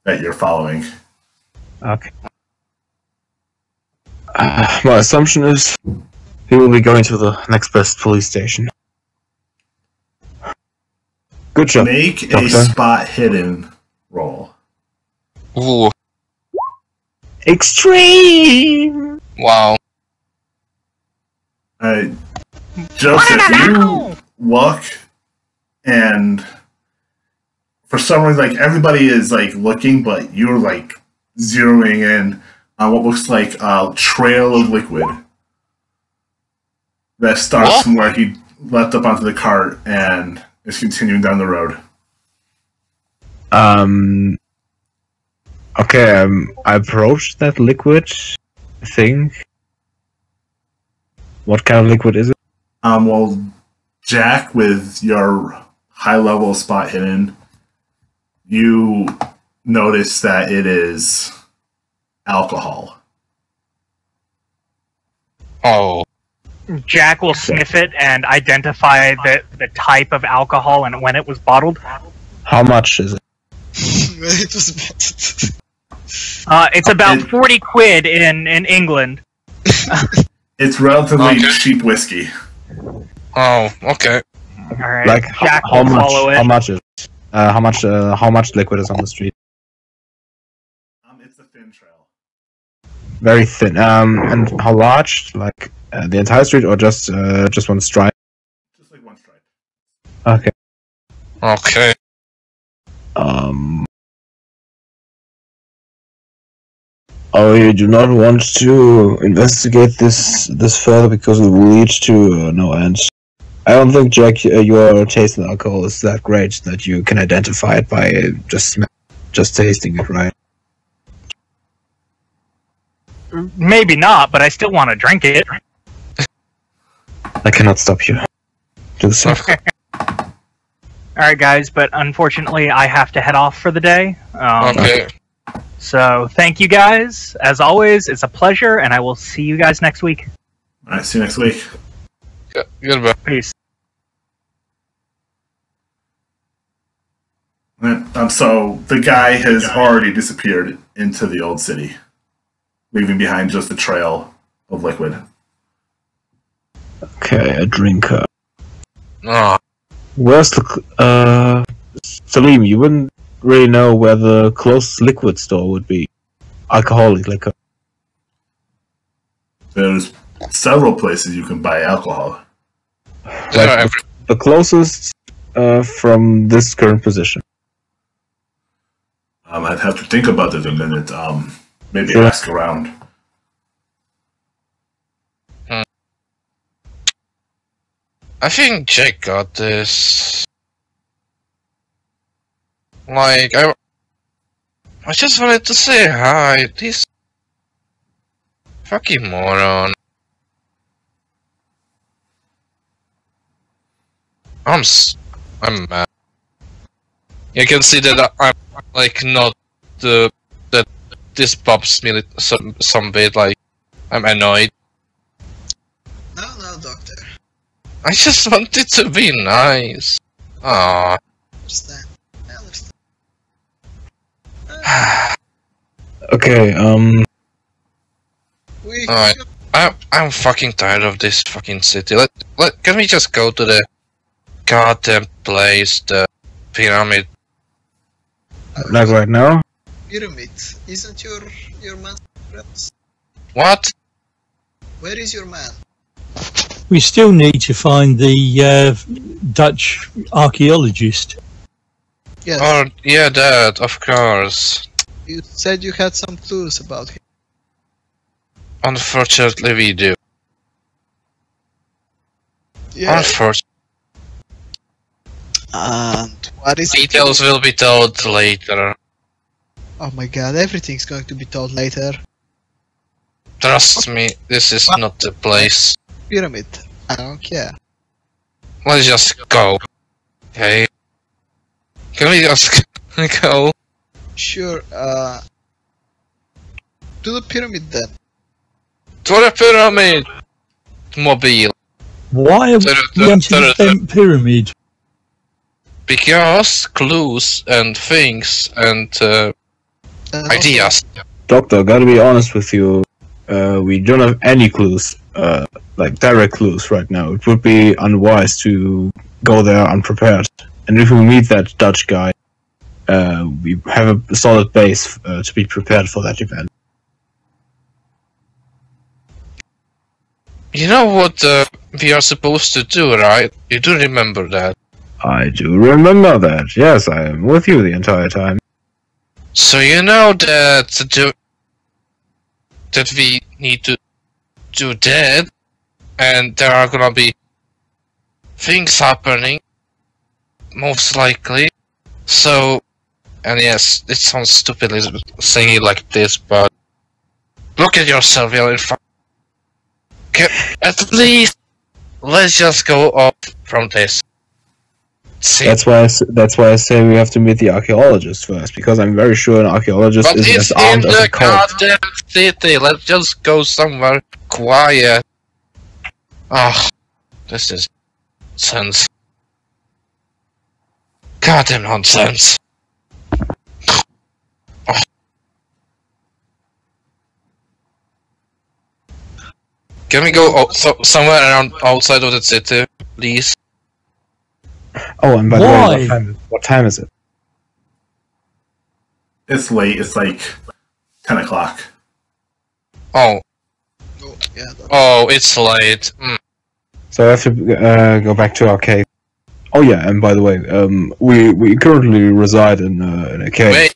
that you're following. Okay. My assumption is he will be going to the next best police station. Good job. Make a Doctor. spot hidden roll. Ooh, Extreme! wow. Joseph, you look, and for some reason, like everybody is like looking, but you're like zeroing in on what looks like a trail of liquid that starts from where he leapt up onto the cart and is continuing down the road. Okay, I approached that liquid thing. What kind of liquid is it? Well, Jack, with your high level spot hidden, you notice that it is alcohol. Oh. Jack will sniff it and identify the type of alcohol and when it was bottled. How much is it? It was It's about 40 quid in England. It's relatively cheap whiskey. Oh, okay. Alright, Like Jack how will much? follow it. How much is it? How much liquid is on the street? It's a thin trail. Very thin. And how large? Like the entire street, or just one stripe? Just like one stripe. Okay. Okay. Oh, you do not want to investigate this further because it will lead to no end. I don't think, Jack, your taste in alcohol is that great that you can identify it by just tasting it, right? Maybe not, but I still want to drink it. I cannot stop you. Do so. Alright, guys, but unfortunately, I have to head off for the day. Okay. So, thank you guys. As always, it's a pleasure, and I will see you guys next week. Alright, see you next week. Goodbye. Peace. So the guy has already disappeared into the old city, leaving behind just a trail of liquid. Okay, a drinker. Oh, Where's the Salim? You wouldn't really know where the closest liquid store would be. Alcoholic liquor. There's several places you can buy alcohol. Like the closest from this current position. I'd have to think about it a minute. Maybe Sure. ask around. I think Jake got this. Like, I just wanted to say hi. This fucking moron. I'm mad. You can see that I'm like not that this pops me some bit. Like, I'm annoyed. No, Doctor. I just wanted to be nice. Ah. Understand. I understand. Okay, We Alright. I'm fucking tired of this fucking city. Can we just go to the goddamn place, the pyramid? like right now? Pyramid. Isn't your man perhaps? What? Where is your man? We still need to find Dutch archaeologist. Yes. Oh, yeah, that, of course. You said you had some clues about him. Unfortunately, we do. Yeah. Unfortunately. And what is it? Details will be told later. Oh my god, everything's going to be told later. Trust me, this is not the place. Pyramid. I don't care. Let's just go. Okay. Can we just go? Sure, to the pyramid then. To the pyramid! Mobile. Why are we going to the Bent Pyramid? Because clues and things and ideas. Doctor, gotta be honest with you. We don't have any clues, like direct clues right now. It would be unwise to go there unprepared. And if we meet that Dutch guy, we have a solid base to be prepared for that event. You know what we are supposed to do, right? You do remember that. I do remember that. Yes, I am with you the entire time. So you know that that we need to do that, and there are gonna be things happening, most likely. So, and yes, it sounds stupid saying it like this, but look at yourself, you're in front. At least, let's just go off from this. See? That's why I say we have to meet the archaeologist first, because I'm very sure an archaeologist But is it's as armed in as a the cult. goddamn city. Let's just go somewhere quiet. Ah, this is nonsense. Goddamn nonsense. Oh. Can we go somewhere around outside of the city, please? Oh, and by the Why? way, what time is it? It's late. It's like 10 o'clock. Oh, Oh, yeah, oh, it's late. So I have to go back to our cave. Oh yeah, and by the way, we currently reside in a cave. Wait.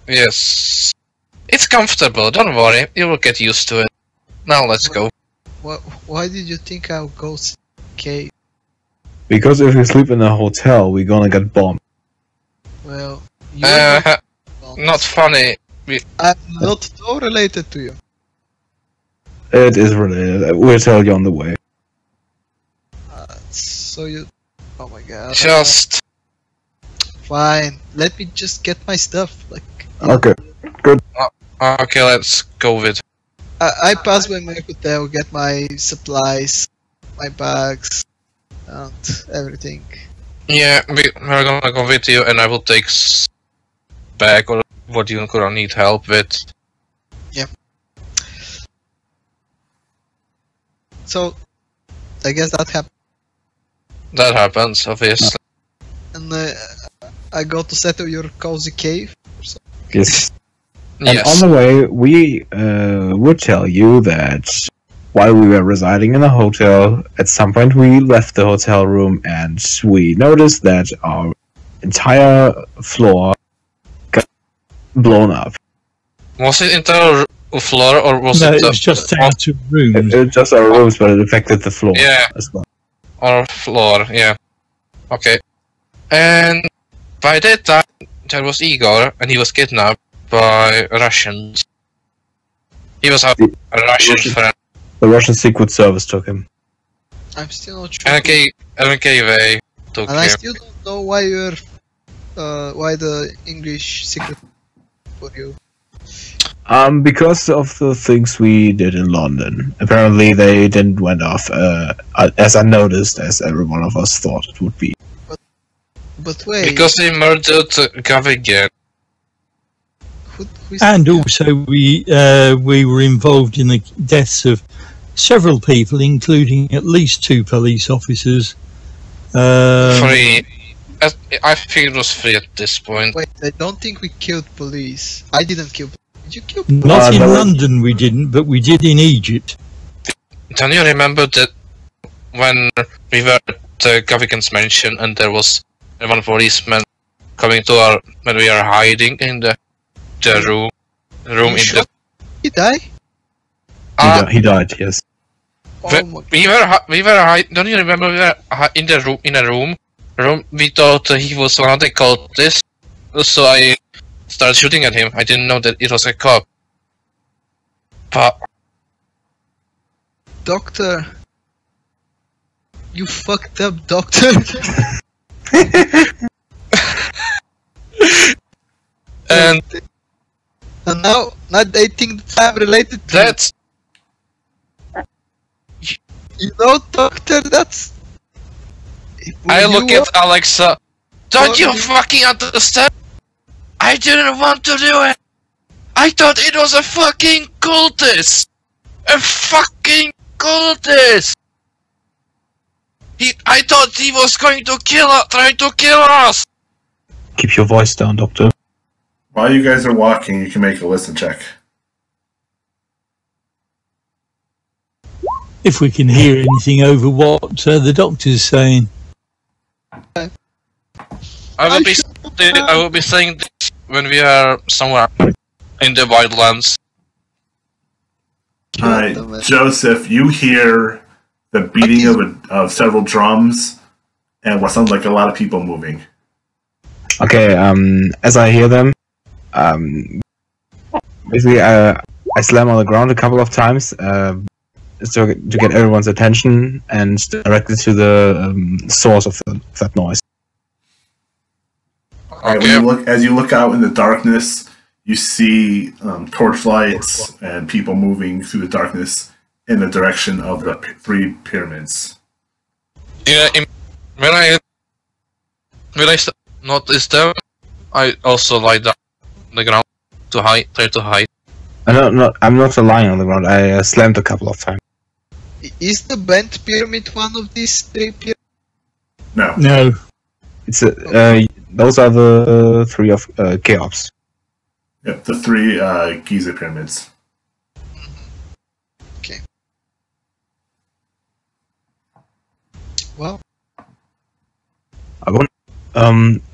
Yes. It's comfortable, don't worry. You will get used to it. Now let's go. why did you think I'll go cave? Because if we sleep in a hotel, we're gonna get bombed. Well, you're Not funny. I'm not so related to you. It is related. We'll tell you on the way. So you... Oh my god. Just... Fine, let me just get my stuff. Like, Okay. Okay, let's go with... I pass by my hotel, get my supplies, my bags, and everything. Yeah, we're gonna go with you and I will take bag or what you're gonna need help with. So, I guess that happened. That happens, obviously. And I go to settle your cozy cave. Yes. And Yes. on the way, we would tell you that while we were residing in a hotel, at some point we left the hotel room and we noticed that our entire floor got blown up. Was it entire floor or was No, it it was just out of rooms. It just our rooms, but it affected the floor Yeah. as well. Or floor, yeah. Okay. And by that time, there was Igor, and he was kidnapped by Russians. He was a Russian friend. The Russian Secret Service took him. I'm still not sure. NKV took And I him. still don't know why you're... why the English secret for you. Because of the things we did in London. Apparently they didn't went off as unnoticed as every one of us thought it would be. But wait, Because he murdered Gavigan. who is And also, we were involved in the deaths of several people, including at least 2 police officers. 3. I think it was 3 at this point. Wait, I don't think we killed police. I didn't kill police. Did you kill Not in no. London, we didn't, but we did in Egypt. Don't you remember that when we were the Gavigan's mansion, and there was one policeman coming to our when we are hiding in the room. In the. He died? He died. Yes. Oh my We were don't you remember we were in a room. We thought he was one of the cultists, so I started shooting at him. I didn't know that it was a cop. But Doctor. You fucked up, Doctor. and now they think that I'm related to that's you know, Doctor, that's... I look at Alexa. Don't you you- fucking understand? I didn't want to do it. I thought it was a fucking cultist. A fucking cultist. I thought he was going to try to kill us. Keep your voice down, Doctor. While you guys are walking, you can make a listen check. If we can hear anything over what the doctor's saying. I will be saying this when we are somewhere in the wildlands. Alright, Joseph, you hear the beating of several drums and what sounds like a lot of people moving. Okay. As I hear them, basically, I slam on the ground a couple of times. To get everyone's attention and direct it to the source of that noise. Alright, as you look out in the darkness, you see torchlights and people moving through the darkness in the direction of the three pyramids. Yeah, when I notice them, I also lie down on the ground to hide. Try to hide. I'm not lying on the ground. I slammed a couple of times. Is the bent pyramid one of these three pyramids? No. No. It's those are the three of Cheops. Yep, the three Giza pyramids. Okay. Well,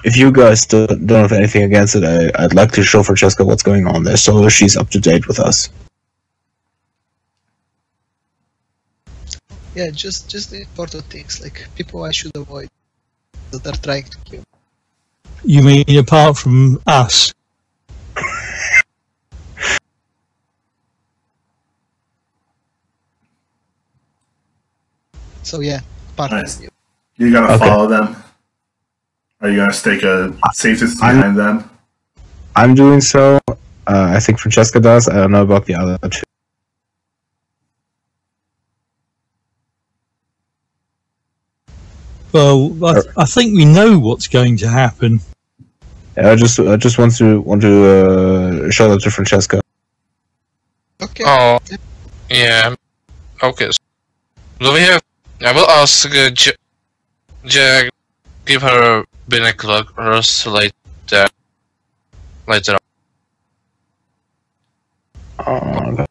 If you guys don't have anything against it, I'd like to show Francesca what's going on there, so she's up to date with us. yeah, just the important things, like people I should avoid that are trying to kill. You mean apart from us? So yeah, apart Nice. from you. You gonna Okay. follow them? Are you gonna stake a safe distance behind them? I'm doing so. I think Francesca does. I don't know about the other two. Well, I think we know what's going to happen. Yeah, I just want to show that to Francesca. Okay. Oh, yeah. Okay. So we have. I will ask Jack. Give her binoculars later. Later on. Okay.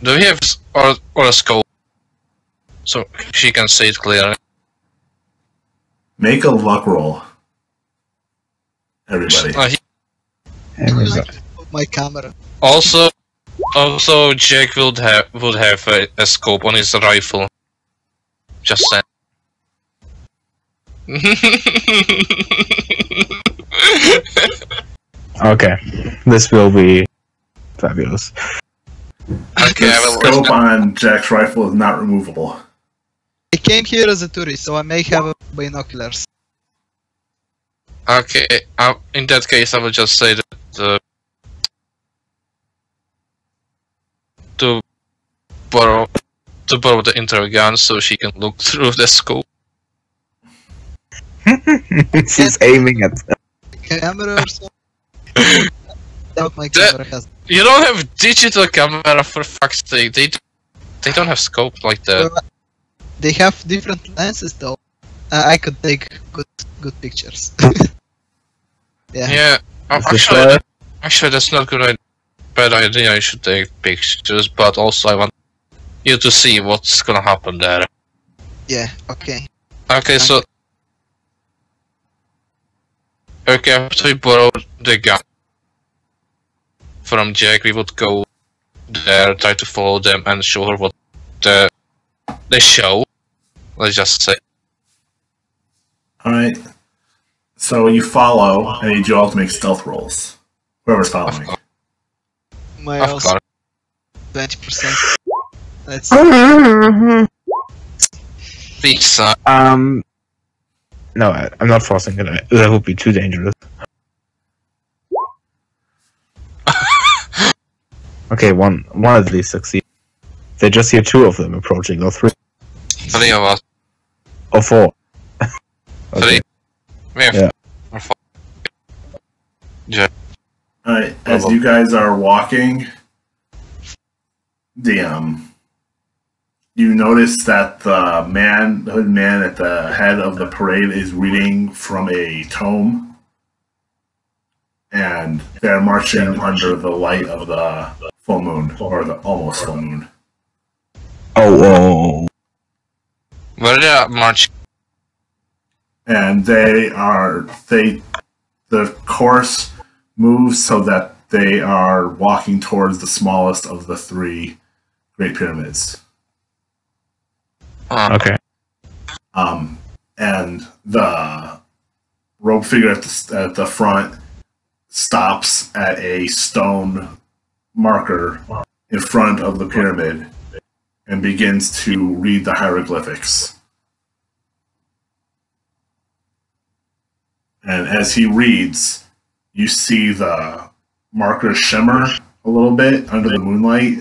Do we have or a scope so she can see it clearly? Make a luck roll. Everybody. My camera. Also, Jack would have a scope on his rifle. Just saying. Okay, this will be fabulous. Okay, The I will. scope on Jack's rifle is not removable. I came here as a tourist, so I may have binoculars. Okay, in that case, I will just say that to borrow the interrogan so she can look through the scope. She's aiming at. Camera or something? Doubt my camera has. You don't have digital camera, for fuck's sake. They don't have scope like that. They have different lenses though. I could take good pictures. Yeah. Yeah, actually, that's not bad idea. I should take pictures, but also I want you to see what's gonna happen there. Yeah, okay. Okay, so... Okay, after we borrow the gun from Jack, we would go there, try to follow them and show her what they show. Let's just say. Alright. So you follow, and you do all to make stealth rolls. Whoever's following. My Of also course. 20%. Let's Pizza. No, I'm not forcing it. That would be too dangerous. Okay, one at least succeed. They just hear 2 of them approaching, or 3, 3 of us. or 4. 3. We have Yeah. 4. Jack. Alright, as you guys are walking, you notice that the hood man at the head of the parade is reading from a tome, and they're marching under the light of the full moon, or the almost full moon. Oh. Where they are marching? And the course moves so that they are walking towards the smallest of the 3 Great Pyramids. Okay. And the rogue figure at the front stops at a stone marker in front of the pyramid and begins to read the hieroglyphics. And as he reads, you see the marker shimmer a little bit under the moonlight,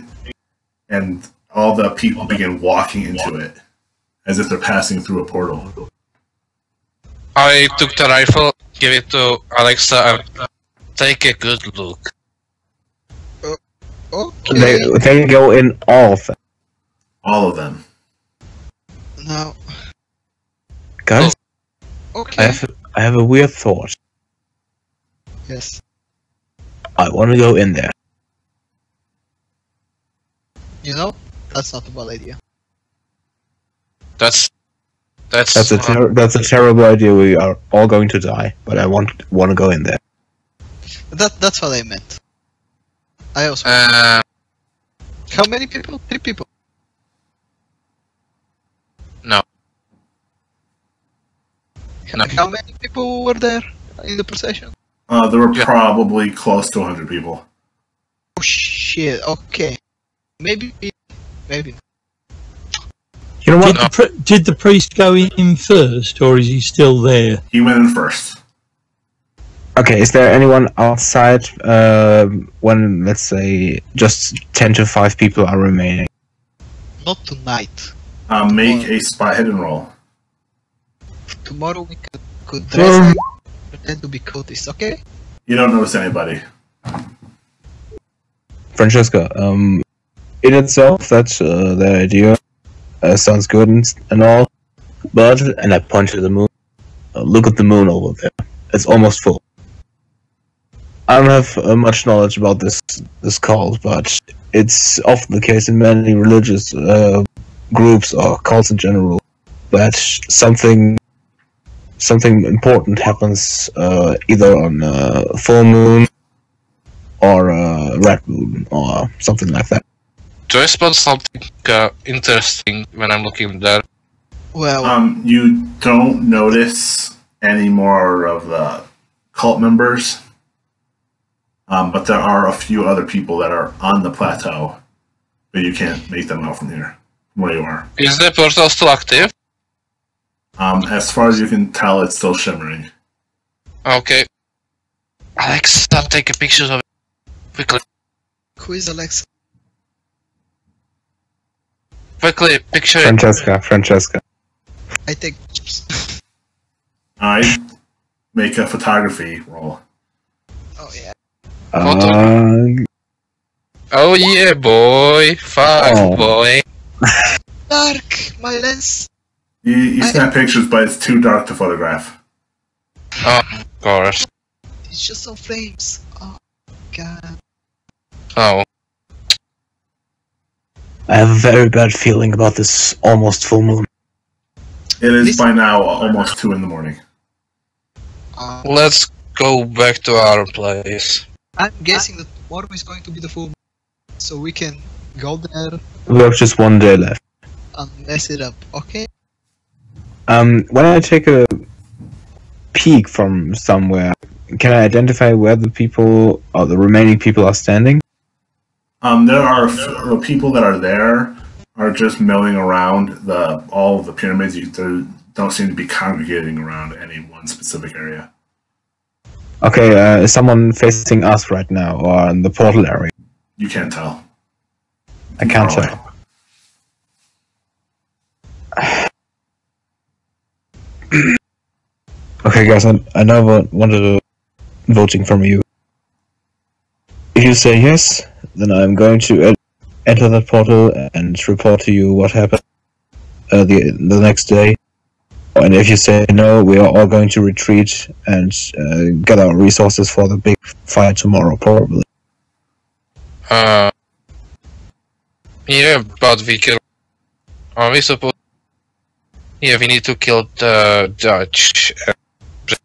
and all the people begin walking into it as if they're passing through a portal. I took the rifle, give it to Alexa, and take a good look. okay. They go in all of them. All of them. Now, Guys, okay. I have a weird thought. Yes. I want to go in there. You know, that's not a bad idea. That's That's a terrible idea. We are all going to die, but I want to go in there. That's what I meant. I also. How many people? 3 people. No. No. How many people were there in the procession? There were Yeah. probably close to 100 people. Oh shit. Okay. Maybe. You know what? Did the priest go in first, or is he still there? He went in first. Okay, is there anyone outside when, let's say, just 10 to 5 people are remaining? Not tonight. Make a spot hidden roll. Tomorrow we could dress up, pretend to be cultists. Okay. You don't notice anybody. Francesca, in itself, that's the idea. Sounds good and all, but, and I point to the moon, look at the moon over there. It's almost full. I don't have much knowledge about this cult, but it's often the case in many religious groups or cults in general that something important happens either on full moon or red moon or something like that. Do I spot something interesting when I'm looking there? Well, You don't notice any more of the cult members, but there are a few other people that are on the plateau, but you can't make them out from here, from where you are. Is the portal still active? As far as you can tell, it's still shimmering. Okay. Alexa, take a picture of it. Quickly. who is Alexa? Quickly, picture it. Francesca. I take pictures. I make a photography roll. Oh yeah. Oh yeah, boy. 5, Oh. boy. Dark, my lens. You snap pictures, but it's too dark to photograph. Oh, of course. It's just some frames. Oh god. Oh. I have a very bad feeling about this almost full moon. It is by now almost 2 in the morning. Let's go back to our place. I'm guessing that tomorrow is going to be the full moon, so we can go there We have just 1 day left. and mess it up, okay? When I take a peek from somewhere, can I identify where the people or the remaining people are standing? There are the people that are there are just milling around all of the pyramids. They don't seem to be congregating around any one specific area. Okay, is someone facing us right now or in the portal area? You can't tell. I can't Far tell. Okay, guys, I never wanted voting from you. If you say yes, then I'm going to enter that portal and report to you what happened the next day. And if you say no, we are all going to retreat and get our resources for the big fight tomorrow, probably. Yeah, but are we supposed? Yeah, we need to kill the Dutch and bring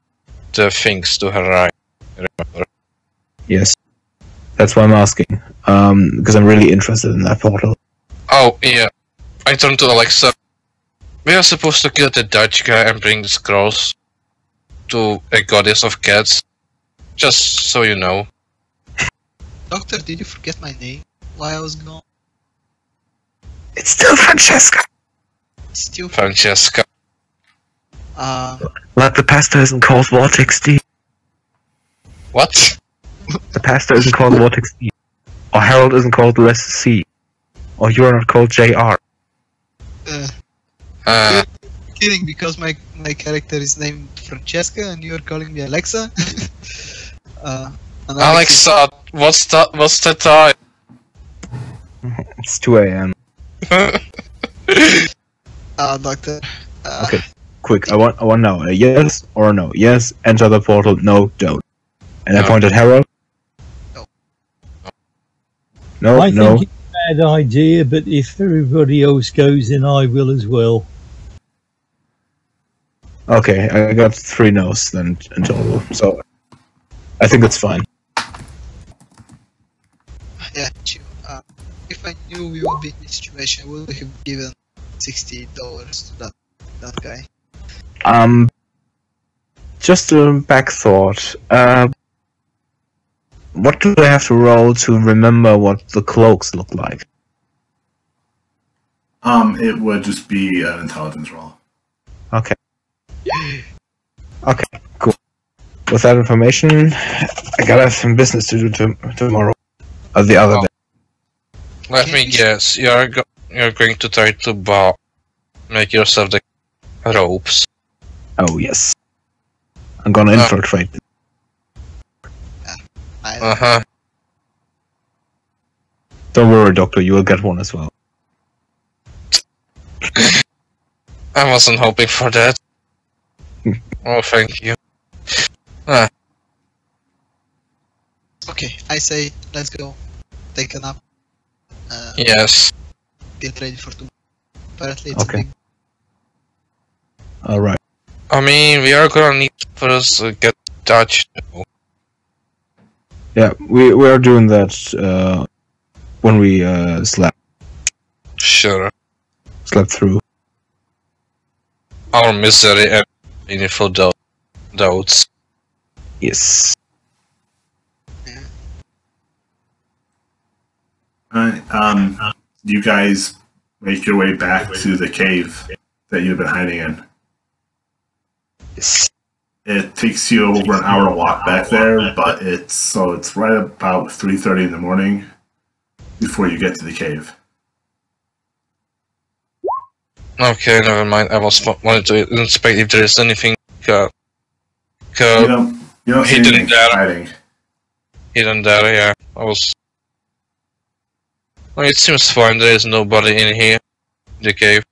the things to her right. Remember? Yes, that's why I'm asking. Because I'm really interested in that portal. Oh yeah, I turned to Alexa. We are supposed to kill the Dutch guy and bring the scrolls to a goddess of cats. Just so you know. Doctor, did you forget my name while I was gone? It's still Francesca. Still, Francesca. Like the pasta isn't called Vortex D. What? The pasta isn't called Vortex D. Or Harold isn't called Les C. Or you're not called JR. kidding, because my character is named Francesca and you're calling me Alexa. And Alexa, what's the time? It's 2 a.m. Doctor. Okay, quick. I want now a yes or a no. Yes, enter the portal. No, don't. And I No. point at Harold. No. No, I no. think it's a bad idea, but if everybody else goes in, I will as well. Okay, I got 3 no's then in total. So I think it's fine. Yeah, chill. If I knew we would be in this situation, I would have given $60 to that guy. Just a back thought. What do I have to roll to remember what the cloaks look like? It would just be an intelligence roll. Okay. Okay, cool. With that information, I gotta have some business to do tomorrow. Or the other day. Let me guess. You're going to try to make yourself the ropes. Oh, yes. I'm gonna infiltrate. Uh-huh. Don't worry, Doctor, you will get one as well. I wasn't hoping for that. Oh, thank you. Okay, I say let's go. Take a nap. Yes. Get ready for tomorrow. Apparently it's Okay. a big... Alright. I mean, we are gonna need to first get Dutch. Yeah, we are doing that when we slept Sure. through. Our misery and meaningful doubts. Yes. You guys make your way back to the cave that you've been hiding in. Yes. It takes you over an hour to walk back there, but it's right about 3:30 in the morning before you get to the cave. Okay, never mind. I wanted to inspect if there is anything You don't see hidden anything there. hiding. Hidden there. Yeah, I was. Well, it seems fine. There is nobody in here. The cave.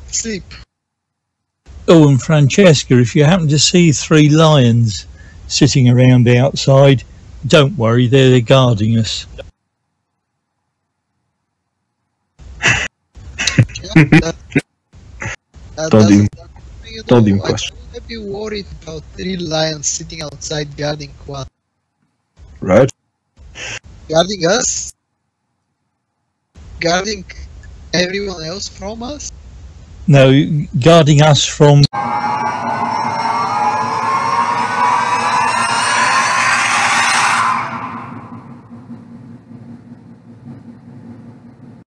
Sleep. Oh, and Francesca, if you happen to see 3 lions sitting around outside, don't worry, they're guarding us. Don't even question. I'd be worried about 3 lions sitting outside guarding Quan. Right? Guarding us? Guarding everyone else from us? No, guarding us from